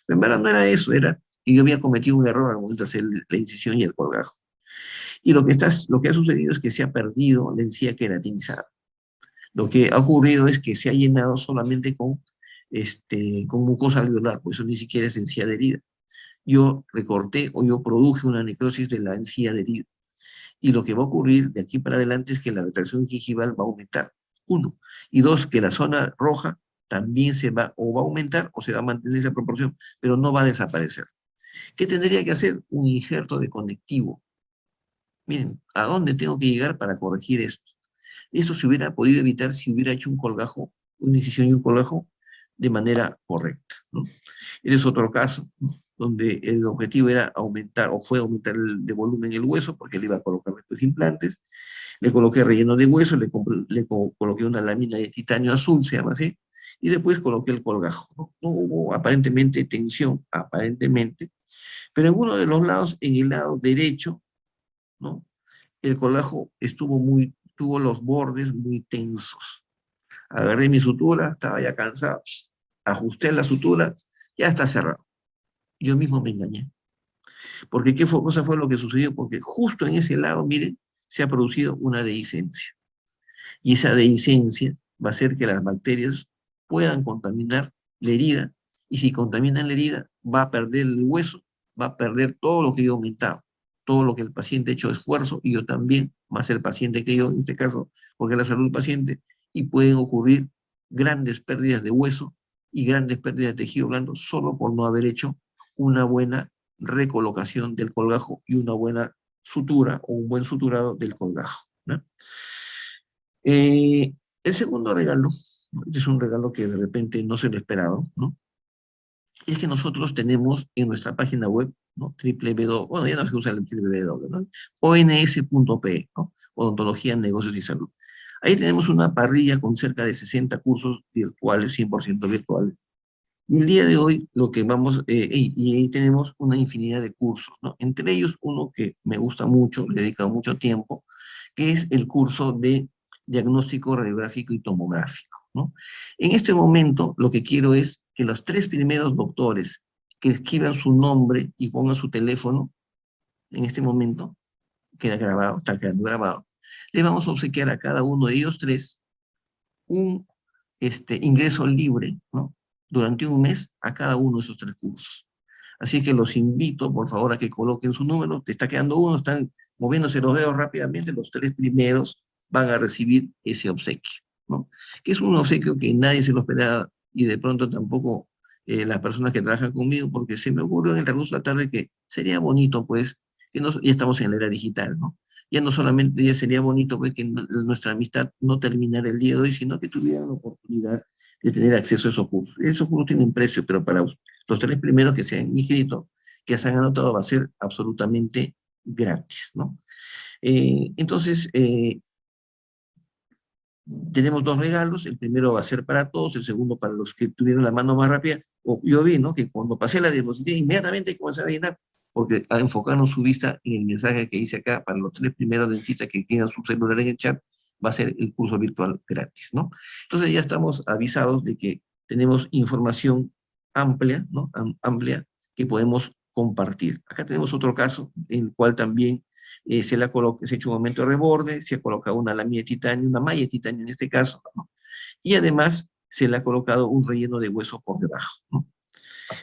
Pero en verdad no era eso, era que yo había cometido un error al momento de hacer la incisión y el colgajo. Y lo que ha sucedido es que se ha perdido la encía queratinizada. Lo que ha ocurrido es que se ha llenado solamente con mucosa alveolar, pues eso ni siquiera es encía adherida. Yo recorté o yo produje una necrosis de la encía adherida. Y lo que va a ocurrir de aquí para adelante es que la retracción gingival va a aumentar. Uno. Y dos, que la zona roja también se va o va a aumentar o se va a mantener esa proporción, pero no va a desaparecer. ¿Qué tendría que hacer? Un injerto de conectivo. Miren, ¿a dónde tengo que llegar para corregir esto? Esto se hubiera podido evitar si hubiera hecho un colgajo, una incisión y un colgajo de manera correcta, ¿no? Ese es otro caso, ¿no? Donde el objetivo era aumentar, o fue aumentar de volumen el hueso, porque le iba a colocar estos implantes. Le coloqué relleno de hueso, coloqué una lámina de titanio azul, se llama así, y después coloqué el colgajo, ¿no? No hubo aparentemente tensión, aparentemente, pero en uno de los lados, en el lado derecho, ¿no? El colgajo tuvo los bordes muy tensos. Agarré mi sutura, estaba ya cansado, ajusté la sutura, ya está cerrado. Yo mismo me engañé. Porque cosa fue lo que sucedió? Porque justo en ese lado, miren, se ha producido una dehiscencia. Y esa dehiscencia va a hacer que las bacterias puedan contaminar la herida, y si contaminan la herida, va a perder el hueso, va a perder todo lo que yo he aumentado, todo lo que el paciente ha hecho esfuerzo, y yo también, más el paciente que yo, en este caso, porque es la salud del paciente, y pueden ocurrir grandes pérdidas de hueso y grandes pérdidas de tejido blando solo por no haber hecho una buena recolocación del colgajo y una buena sutura o un buen suturado del colgajo, ¿no? Eh, el segundo regalo, ¿no? Este es un regalo que de repente no se lo esperaba, ¿no? Es que nosotros tenemos en nuestra página web, ¿no? www, bueno, ya no se usa el www, ¿no? ons.pe, ¿no? Odontología, Negocios y Salud. Ahí tenemos una parrilla con cerca de 60 cursos virtuales, 100% virtuales. Y el día de hoy, lo que vamos, y ahí tenemos una infinidad de cursos, ¿no? Entre ellos, uno que me gusta mucho, le he dedicado mucho tiempo, que es el curso de diagnóstico radiográfico y tomográfico, ¿no? En este momento, lo que quiero es que los 3 primeros doctores que escriban su nombre y pongan su teléfono, en este momento, queda grabado, está quedando grabado, le vamos a obsequiar a cada uno de ellos 3 un ingreso libre, ¿no? Durante un mes a cada uno de esos 3 cursos. Así que los invito, por favor, a que coloquen su número. Te está quedando uno, están moviéndose los dedos rápidamente. Los 3 primeros van a recibir ese obsequio, ¿no? Que es un obsequio que nadie se lo esperaba y de pronto tampoco las personas que trabajan conmigo, porque se me ocurrió en el transcurso de la tarde que sería bonito, pues, que ya estamos en la era digital, ¿no? Ya no solamente ya sería bonito pues, que nuestra amistad no terminara el día de hoy, sino que tuvieran la oportunidad de tener acceso a esos cursos. Esos cursos tienen precio, pero para los 3 primeros que se han inscrito, que se han anotado, va a ser absolutamente gratis, ¿no? Entonces, tenemos 2 regalos, el primero va a ser para todos, el segundo para los que tuvieron la mano más rápida. Yo vi, ¿no? Que cuando pasé la diapositiva, inmediatamente comencé a llenar, porque enfocaron su vista en el mensaje que hice acá, para los 3 primeros dentistas que quieran su celular en el chat, va a ser el curso virtual gratis, ¿no? Entonces ya estamos avisados de que tenemos información amplia, ¿no? Amplia, que podemos compartir. Acá tenemos otro caso, en el cual también se ha hecho un aumento de reborde, se ha colocado una lámina de titanio, una malla de titanio en este caso, ¿no? Y además se le ha colocado un relleno de hueso por debajo, ¿no?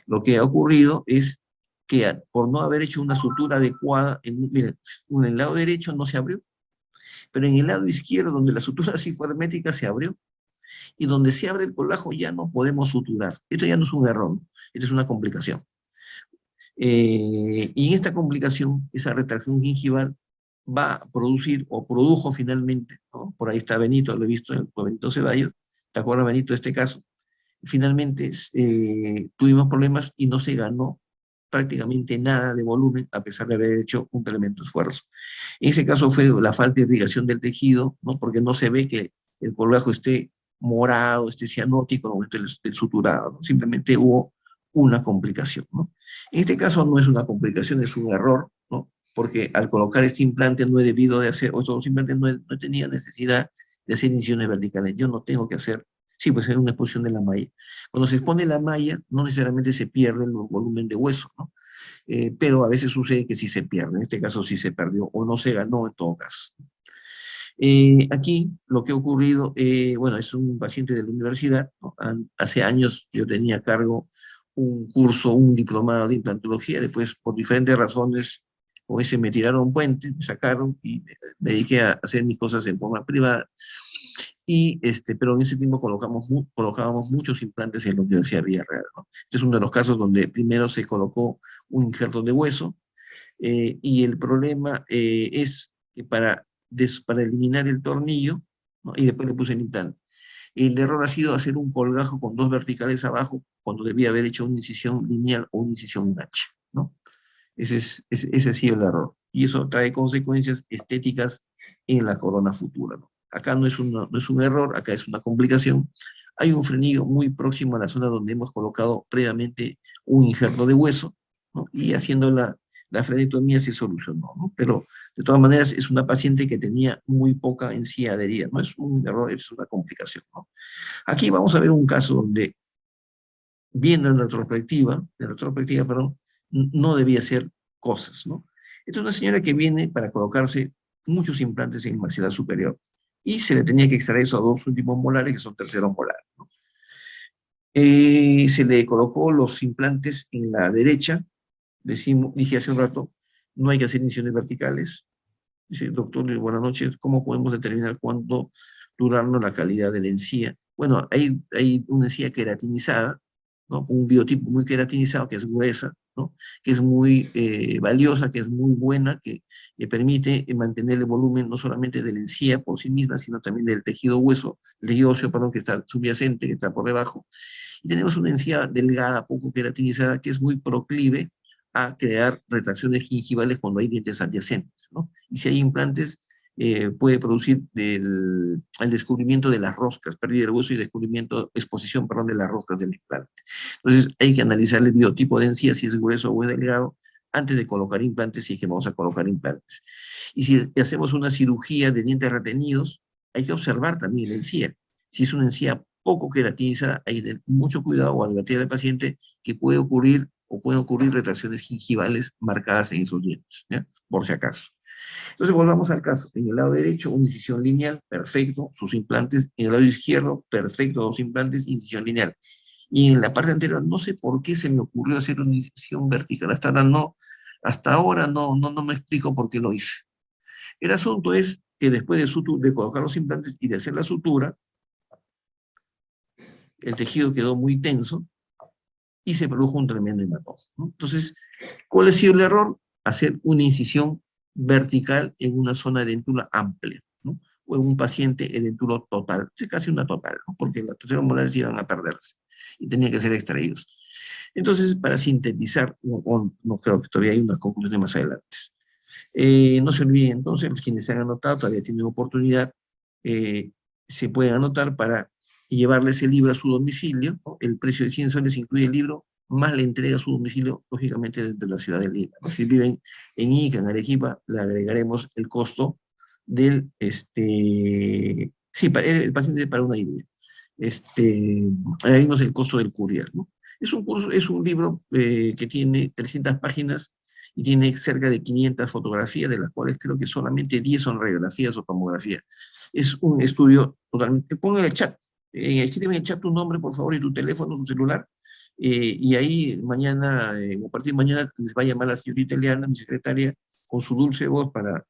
Lo que ha ocurrido es que por no haber hecho una sutura adecuada, miren, en el lado derecho no se abrió, pero en el lado izquierdo, donde la sutura sí fue hermética, se abrió, y donde se abre el colgajo ya no podemos suturar. Esto ya no es un error, ¿no? Esto es una complicación. Y en esta complicación, esa retracción gingival va a producir, o produjo finalmente, ¿no? Por ahí está Benito, lo he visto, por Benito Ceballos, ¿te acuerdas, Benito, de este caso? Finalmente tuvimos problemas y no se ganó prácticamente nada de volumen, a pesar de haber hecho un tremendo esfuerzo. En ese caso fue la falta de irrigación del tejido, ¿no? Porque no se ve que el colgajo esté morado, esté cianótico en el momento del suturado, ¿no? Simplemente hubo una complicación, ¿no? En este caso no es una complicación, es un error, ¿no? Porque al colocar este implante no he debido de hacer, o estos implantes no tenía necesidad de hacer incisiones verticales. Yo no tengo que hacer, sí, pues es una exposición de la malla. Cuando se expone la malla, no necesariamente se pierde el volumen de hueso, ¿no? Pero a veces sucede que sí se pierde, en este caso sí se perdió, o no se ganó en todo caso. Aquí lo que ha ocurrido, bueno, es un paciente de la universidad, ¿no? Hace años yo tenía a cargo un curso, un diplomado de implantología, después por diferentes razones, o ese me tiraron un puente, me sacaron y me dediqué a hacer mis cosas en forma privada. Pero en ese tiempo colocábamos muchos implantes en la Universidad de Villarreal, ¿no? Este es uno de los casos donde primero se colocó un injerto de hueso, y el problema es que para eliminar el tornillo, ¿no? Y después le puse el implante. El error ha sido hacer un colgajo con 2 verticales abajo cuando debía haber hecho una incisión lineal o una incisión ancha, ¿no? Ese ha sido el error. Y eso trae consecuencias estéticas en la corona futura, ¿no? Acá no es un error, acá es una complicación. Hay un frenillo muy próximo a la zona donde hemos colocado previamente un injerto de hueso, ¿no? Y haciendo la frenectomía se solucionó, ¿no? Pero de todas maneras es una paciente que tenía muy poca encía adherida. No es un error, es una complicación, ¿no? Aquí vamos a ver un caso donde, viendo en retrospectiva, perdón, no debía hacer cosas, ¿no? Esta es una señora que viene para colocarse muchos implantes en el maxilar superior y se le tenía que extraer esos 2 últimos molares que son terceros molares, ¿no? Se le colocó los implantes en la derecha. Dije hace un rato, no hay que hacer incisiones verticales. Dice, doctor, buenas noches, ¿cómo podemos determinar cuánto durarnos la calidad de la encía? Bueno, hay una encía queratinizada, ¿no? Con un biotipo muy queratinizado, que es gruesa, ¿no? Que es muy valiosa, que es muy buena, que permite mantener el volumen no solamente de la encía por sí misma, sino también del tejido hueso, el tejido óseo, perdón, que está subyacente, que está por debajo. Y tenemos una encía delgada, poco queratinizada, que es muy proclive a crear retracciones gingivales cuando hay dientes adyacentes, ¿no? Y si hay implantes, puede producir el descubrimiento de las roscas, pérdida del hueso y descubrimiento, exposición, perdón, de las roscas del implante. Entonces hay que analizar el biotipo de encía, si es grueso o es delgado, antes de colocar implantes, si es que vamos a colocar implantes. Y si hacemos una cirugía de dientes retenidos, hay que observar también la encía. Si es una encía poco queratinizada, hay que tener mucho cuidado o advertir al paciente que puede ocurrir o pueden ocurrir retracciones gingivales marcadas en esos dientes, ¿ya? Por si acaso. Entonces volvamos al caso. En el lado derecho, una incisión lineal, perfecto, sus implantes. En el lado izquierdo, perfecto, dos implantes, incisión lineal. Y en la parte anterior, no sé por qué se me ocurrió hacer una incisión vertical. Hasta ahora no me explico por qué lo hice. El asunto es que después de colocar los implantes y de hacer la sutura, el tejido quedó muy tenso y se produjo un tremendo hematoma, ¿no? Entonces, ¿cuál ha sido el error? Hacer una incisión vertical en una zona de dentura amplia, ¿no? O en un paciente edenturo total, es casi una total, ¿no? Porque las terceras molares iban a perderse y tenían que ser extraídos. Entonces, para sintetizar, no creo que todavía hay unas conclusiones más adelante. No se olviden entonces, quienes se han anotado todavía tienen oportunidad, eh, se pueden anotar para llevarles el libro a su domicilio, ¿no? El precio de 100 soles incluye el libro, más la entrega a su domicilio, lógicamente desde la ciudad de Lima, ¿no? Si viven en Ica, en Arequipa, le agregaremos el costo del, sí, el paciente para una idea. Agregaremos el costo del courier, ¿no? Es un libro que tiene 300 páginas y tiene cerca de 500 fotografías, de las cuales creo que solamente 10 son radiografías o tomografías. Es un estudio totalmente. Ponga en el chat, escríbeme en el chat tu nombre, por favor, y tu teléfono, tu celular, y ahí mañana, o a partir de mañana, les va a llamar la señorita Eliana, mi secretaria, con su dulce voz para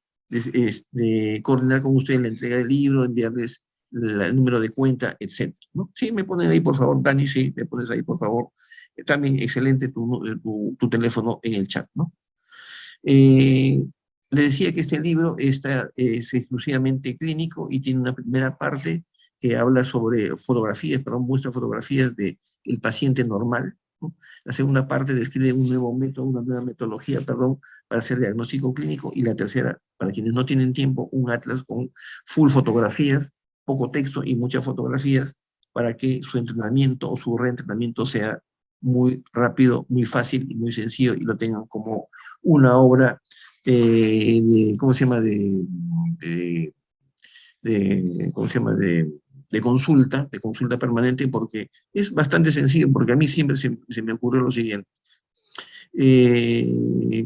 coordinar con ustedes la entrega del libro, enviarles el número de cuenta, etcétera, ¿no? Sí, me ponen ahí, por favor, Dani, sí, me pones ahí, por favor. También excelente tu teléfono en el chat, ¿no? Eh, Le decía que este libro es exclusivamente clínico y tiene una primera parte que habla sobre fotografías, perdón, muestra fotografías del paciente normal, ¿no? La segunda parte describe un nuevo método, una nueva metodología, perdón, para hacer diagnóstico clínico. Y la tercera, para quienes no tienen tiempo, un atlas con full fotografías, poco texto y muchas fotografías, para que su entrenamiento o su reentrenamiento sea muy rápido, muy fácil y muy sencillo y lo tengan como una obra ¿cómo se llama? De, ¿Cómo se llama? De consulta permanente, porque es bastante sencillo, porque a mí siempre se me ocurrió lo siguiente.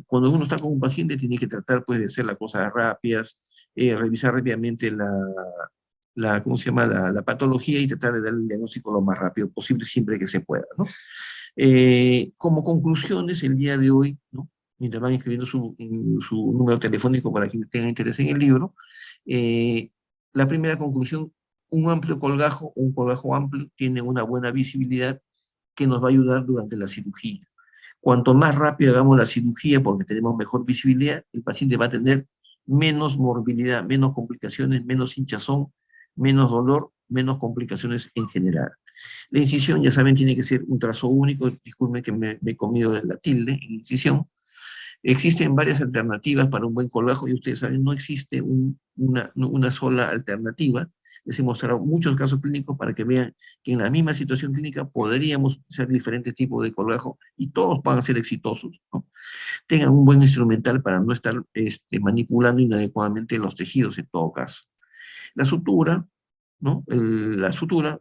Cuando uno está con un paciente tiene que tratar pues de hacer las cosas rápidas, revisar rápidamente ¿cómo se llama? La patología y tratar de dar el diagnóstico lo más rápido posible siempre que se pueda, ¿no? Como conclusiones, el día de hoy, ¿no? Mientras van escribiendo su número telefónico para quienes tengan interés en el libro, eh, la primera conclusión, un colgajo amplio, tiene una buena visibilidad que nos va a ayudar durante la cirugía. Cuanto más rápido hagamos la cirugía, porque tenemos mejor visibilidad, el paciente va a tener menos morbilidad, menos complicaciones, menos hinchazón, menos dolor, menos complicaciones en general. La incisión, ya saben, tiene que ser un trazo único. Disculpen que me he comido la tilde en incisión. Existen varias alternativas para un buen colgajo y ustedes saben, no existe una sola alternativa. Les he mostrado muchos casos clínicos para que vean que en la misma situación clínica podríamos hacer diferentes tipos de colgajo y todos van a ser exitosos, ¿no? Tengan un buen instrumental para no estar manipulando inadecuadamente los tejidos en todo caso. La sutura, ¿no? La sutura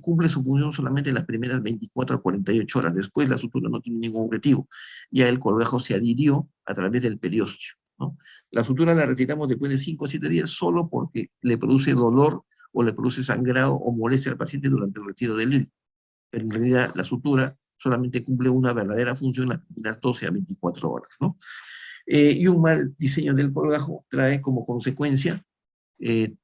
cumple su función solamente en las primeras 24 a 48 horas. Después la sutura no tiene ningún objetivo. Ya el colgajo se adhirió a través del periósteo, ¿no? La sutura la retiramos después de 5 o 7 días solo porque le produce dolor o le produce sangrado o molestia al paciente durante el retiro del hilo. pero en realidad la sutura solamente cumple una verdadera función las primeras 12 a 24 horas, ¿no? Y un mal diseño del colgajo trae como consecuencia eh,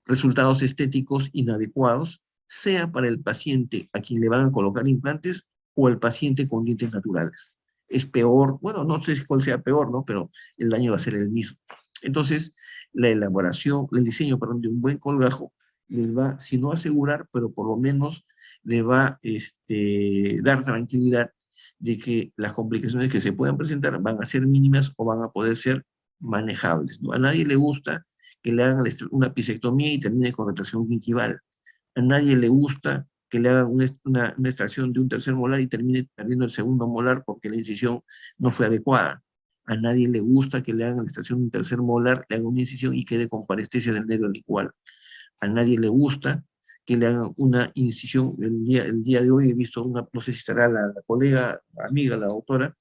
resultados estéticos inadecuados, sea para el paciente a quien le van a colocar implantes o al paciente con dientes naturales. Es peor, bueno, no sé cuál sea peor, ¿no? Pero el daño va a ser el mismo. Entonces, la elaboración, el diseño, perdón, de un buen colgajo les va, si no asegurar, pero por lo menos le va a dar tranquilidad de que las complicaciones que se puedan presentar van a ser mínimas o van a poder ser manejables, ¿no? A nadie le gusta que le hagan una pisectomía y termine con retracción gingival. A nadie le gusta que le hagan una extracción de un tercer molar y termine perdiendo el segundo molar porque la incisión no fue adecuada. A nadie le gusta que le hagan la extracción de un tercer molar, le hagan una incisión y quede con parestesia del nervio lingual. A nadie le gusta que le hagan una incisión. El día de hoy he visto una, no sé si estará la colega, amiga, la doctora,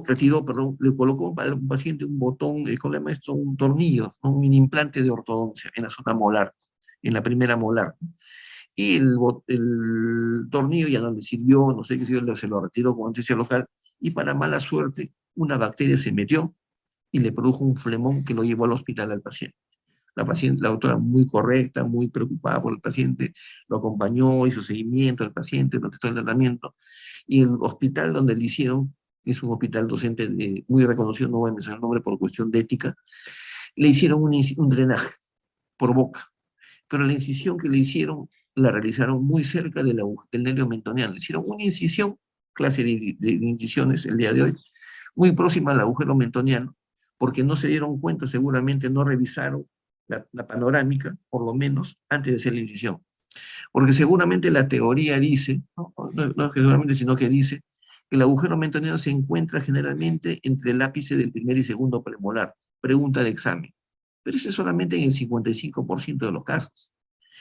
retiró, perdón, le colocó a un paciente un botón, ¿cómo le llama esto? Un tornillo, ¿no? Un implante de ortodoncia en la zona molar, en la primera molar. Y el tornillo ya no le sirvió, no sé qué sirvió, se lo retiró con anestesia local, y para mala suerte, una bacteria se metió y le produjo un flemón que lo llevó al hospital al paciente. La doctora muy correcta, muy preocupada por el paciente, lo acompañó, hizo seguimiento al paciente, lo trató el tratamiento. Y el hospital donde le hicieron, es un hospital docente muy reconocido, no voy a mencionar el nombre por cuestión de ética, le hicieron un drenaje por boca. Pero la incisión que le hicieron, la realizaron muy cerca del nervio mentoniano. Le hicieron una incisión, clase de incisiones el día de hoy, muy próxima al agujero mentoniano, porque no se dieron cuenta, seguramente no revisaron la panorámica, por lo menos, antes de hacer la incisión. Porque seguramente la teoría dice, no es que seguramente, sino que dice, que el agujero mentoniano se encuentra generalmente entre el ápice del primer y segundo premolar. Pregunta de examen. Pero eso es solamente en el 55% de los casos.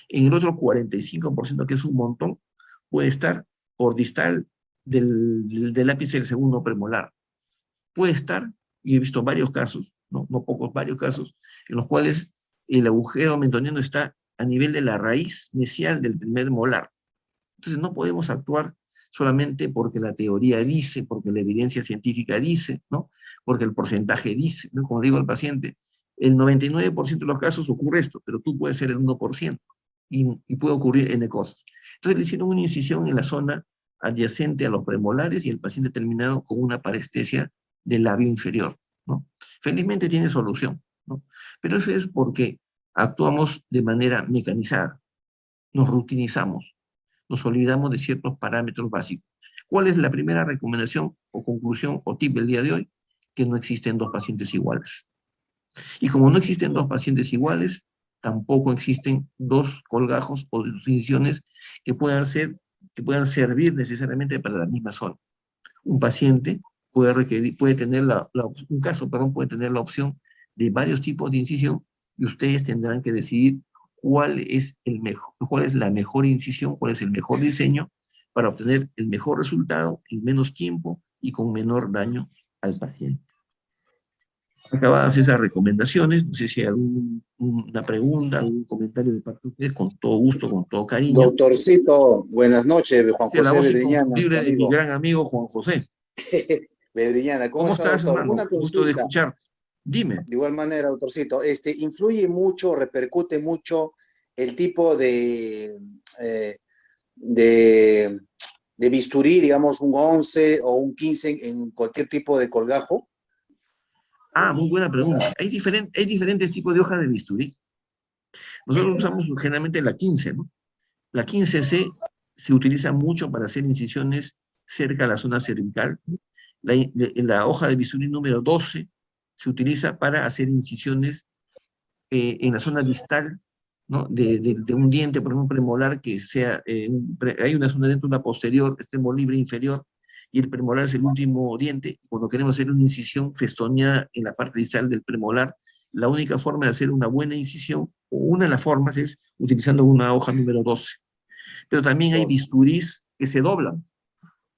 En el otro 45%, que es un montón, puede estar por distal del ápice del segundo premolar. Puede estar, y he visto varios casos, no pocos, varios casos, en los cuales el agujero mentoniano está a nivel de la raíz mesial del primer molar. Entonces no podemos actuar solamente porque la teoría dice, porque la evidencia científica dice, ¿no? Porque el porcentaje dice, ¿no? Como digo al paciente, el 99% de los casos ocurre esto, pero tú puedes ser el 1% y puede ocurrir N cosas. Entonces le hicieron una incisión en la zona adyacente a los premolares y el paciente terminado con una parestesia del labio inferior, ¿no? Felizmente tiene solución, ¿no? Pero eso es porque actuamos de manera mecanizada, nos rutinizamos, nos olvidamos de ciertos parámetros básicos. ¿Cuál es la primera recomendación o conclusión o tip del día de hoy? Que no existen dos pacientes iguales. Y como no existen dos pacientes iguales, tampoco existen dos colgajos o incisiones que puedan servir necesariamente para la misma zona. Un paciente puede tener un caso, perdón, puede tener la opción de varios tipos de incisión y ustedes tendrán que decidir cuál es la mejor incisión, cuál es el mejor diseño para obtener el mejor resultado en menos tiempo y con menor daño al paciente. Acabadas esas recomendaciones, no sé si hay alguna pregunta, algún comentario de parte de ustedes, con todo gusto, con todo cariño. Doctorcito, buenas noches, Juan La José voz Bedriñana, inconfundible tu de mi amigo. gran amigo Juan José. Bedriñana, ¿cómo ¿Cómo está, estás, doctor? hermano? Una Gusto de consulta. escuchar. Dime. De igual manera, doctorcito, influye mucho, repercute mucho el tipo eh, de, de bisturí, digamos, un 11 o un 15 en cualquier tipo de colgajo. Ah, muy buena pregunta. Hay diferentes tipos de hojas de bisturí. Nosotros usamos generalmente la 15, ¿no? La 15C se utiliza mucho para hacer incisiones cerca a la zona cervical. La hoja de bisturí número 12 se utiliza para hacer incisiones en la zona distal, ¿no? De un diente, por ejemplo, premolar, que sea, hay una zona dentro, una posterior, extremo libre inferior, y el premolar es el último diente. Cuando queremos hacer una incisión festoneada en la parte distal del premolar, la única forma de hacer una buena incisión, o una de las formas, es utilizando una hoja número 12. Pero también hay Dos, bisturís que se doblan,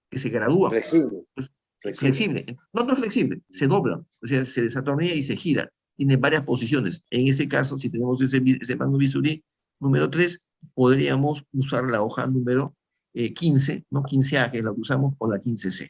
que se gradúan. flexibles, Pues, flexible. flexibles. No es flexible, se doblan. O sea, se desatornilla y se gira. Tiene varias posiciones. En ese caso, si tenemos ese mango bisturí número 3, podríamos usar la hoja número 15, ¿no? 15A, que es la que usamos, o la 15C.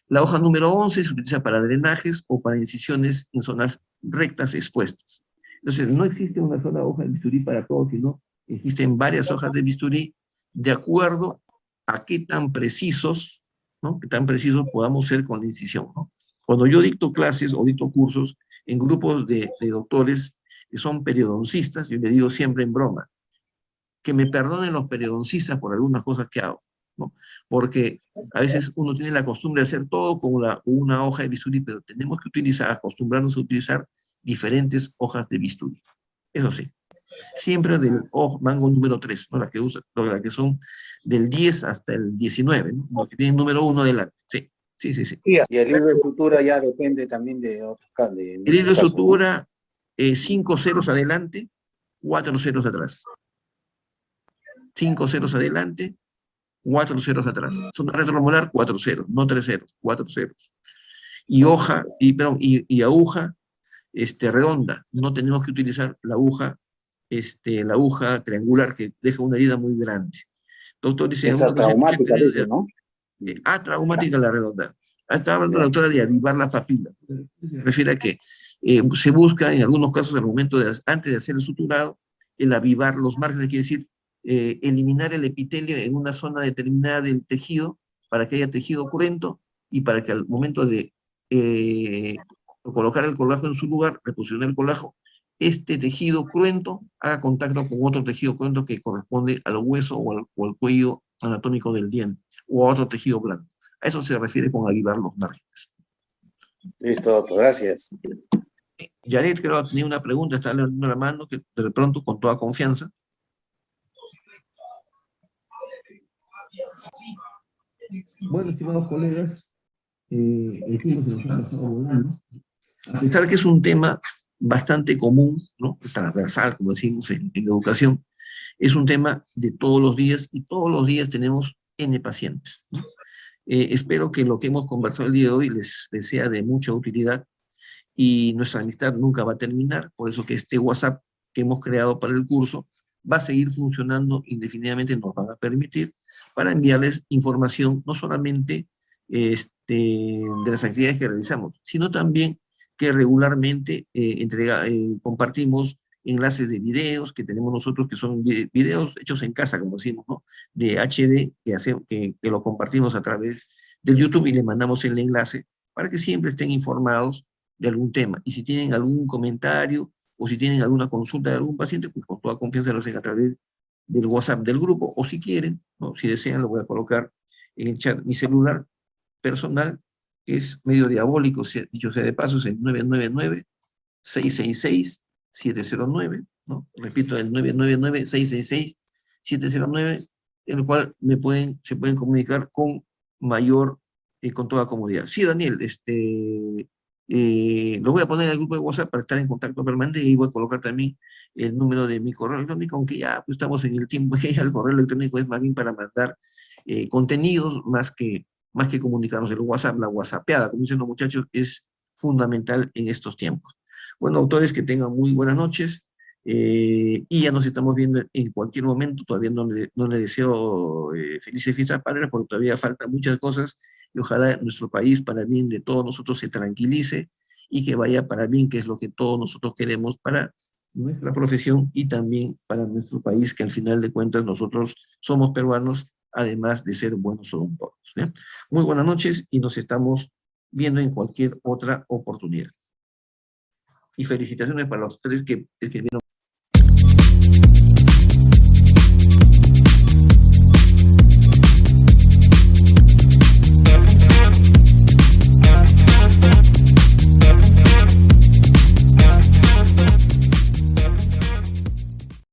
La hoja número 11 se utiliza para drenajes o para incisiones en zonas rectas expuestas. Entonces, no existe una sola hoja de bisturí para todo, sino existen varias hojas de bisturí de acuerdo a qué tan precisos, ¿no? Qué tan precisos podamos ser con la incisión, ¿no? Cuando yo dicto clases o dicto cursos en grupos de doctores que son periodoncistas, yo le digo siempre en broma, que me perdonen los periodoncistas por algunas cosas que hago, ¿no? Porque a veces uno tiene la costumbre de hacer todo con una hoja de bisturí, pero tenemos que acostumbrarnos a utilizar diferentes hojas de bisturí. Eso sí, siempre del mango número 3, ¿no? Las que son del 10 hasta el 19, ¿no? Los que tienen número 1 adelante. Sí, sí, sí, sí. Y el hilo de sutura ya depende también de otros casos. El hilo de sutura, 5 ceros adelante, 4 ceros atrás. 5 ceros adelante, 4 ceros atrás. Zona retromolar, 4 ceros, no 3 ceros, 4 ceros. Y aguja redonda. No tenemos que utilizar la aguja triangular que deja una herida muy grande. Doctor dice, esa traumática, dice, ¿no? Traumática la redonda. Estaba hablando la doctora de avivar la papila. Se refiere a que se busca en algunos casos al momento antes de hacer el suturado, el avivar los márgenes, quiere decir eliminar el epitelio en una zona determinada del tejido para que haya tejido cruento y para que al momento de colocar el colágeno en su lugar, reposicionar el colágeno, este tejido cruento haga contacto con otro tejido cruento que corresponde al hueso o al cuello anatómico del diente o a otro tejido blando. A eso se refiere con avivar los márgenes. Listo, doctor, gracias. Janet, creo que tenía una pregunta, está levantando la mano, que de pronto, con toda confianza. Bueno, estimados colegas, el tiempo se nos ha pasado volando. A pesar que es un tema bastante común, ¿no? Transversal, como decimos en educación, es un tema de todos los días y todos los días tenemos N pacientes, ¿no? Espero que lo que hemos conversado el día de hoy les sea de mucha utilidad y nuestra amistad nunca va a terminar, por eso que este WhatsApp que hemos creado para el curso va a seguir funcionando indefinidamente, nos van a permitir para enviarles información no solamente de las actividades que realizamos, sino también que regularmente compartimos enlaces de videos que tenemos nosotros, que son videos hechos en casa, como decimos, ¿no? De HD, que lo compartimos a través del YouTube y le mandamos el enlace para que siempre estén informados de algún tema. Y si tienen algún comentario o si tienen alguna consulta de algún paciente, pues con toda confianza lo hacen a través del WhatsApp del grupo, o si quieren, ¿no? Si desean, lo voy a colocar en el chat. Mi celular personal es medio diabólico, dicho sea de paso, es el 999-666-709, ¿no? Repito, el 999-666-709, en el cual se pueden comunicar con con toda comodidad. Sí, Daniel, lo voy a poner en el grupo de WhatsApp para estar en contacto permanente y voy a colocar también el número de mi correo electrónico, aunque ya pues, estamos en el tiempo que ya el correo electrónico es más bien para mandar contenidos más que comunicarnos. El WhatsApp, la WhatsAppeada, como dicen los muchachos, es fundamental en estos tiempos. Bueno, autores, que tengan muy buenas noches y ya nos estamos viendo en cualquier momento. Todavía no le deseo felices fiestas patrias porque todavía faltan muchas cosas y ojalá nuestro país, para bien de todos nosotros, se tranquilice y que vaya para bien, que es lo que todos nosotros queremos para nuestra profesión y también para nuestro país, que al final de cuentas nosotros somos peruanos, además de ser buenos odontólogos, ¿eh? Muy buenas noches y nos estamos viendo en cualquier otra oportunidad. Y felicitaciones para los tres que escribieron.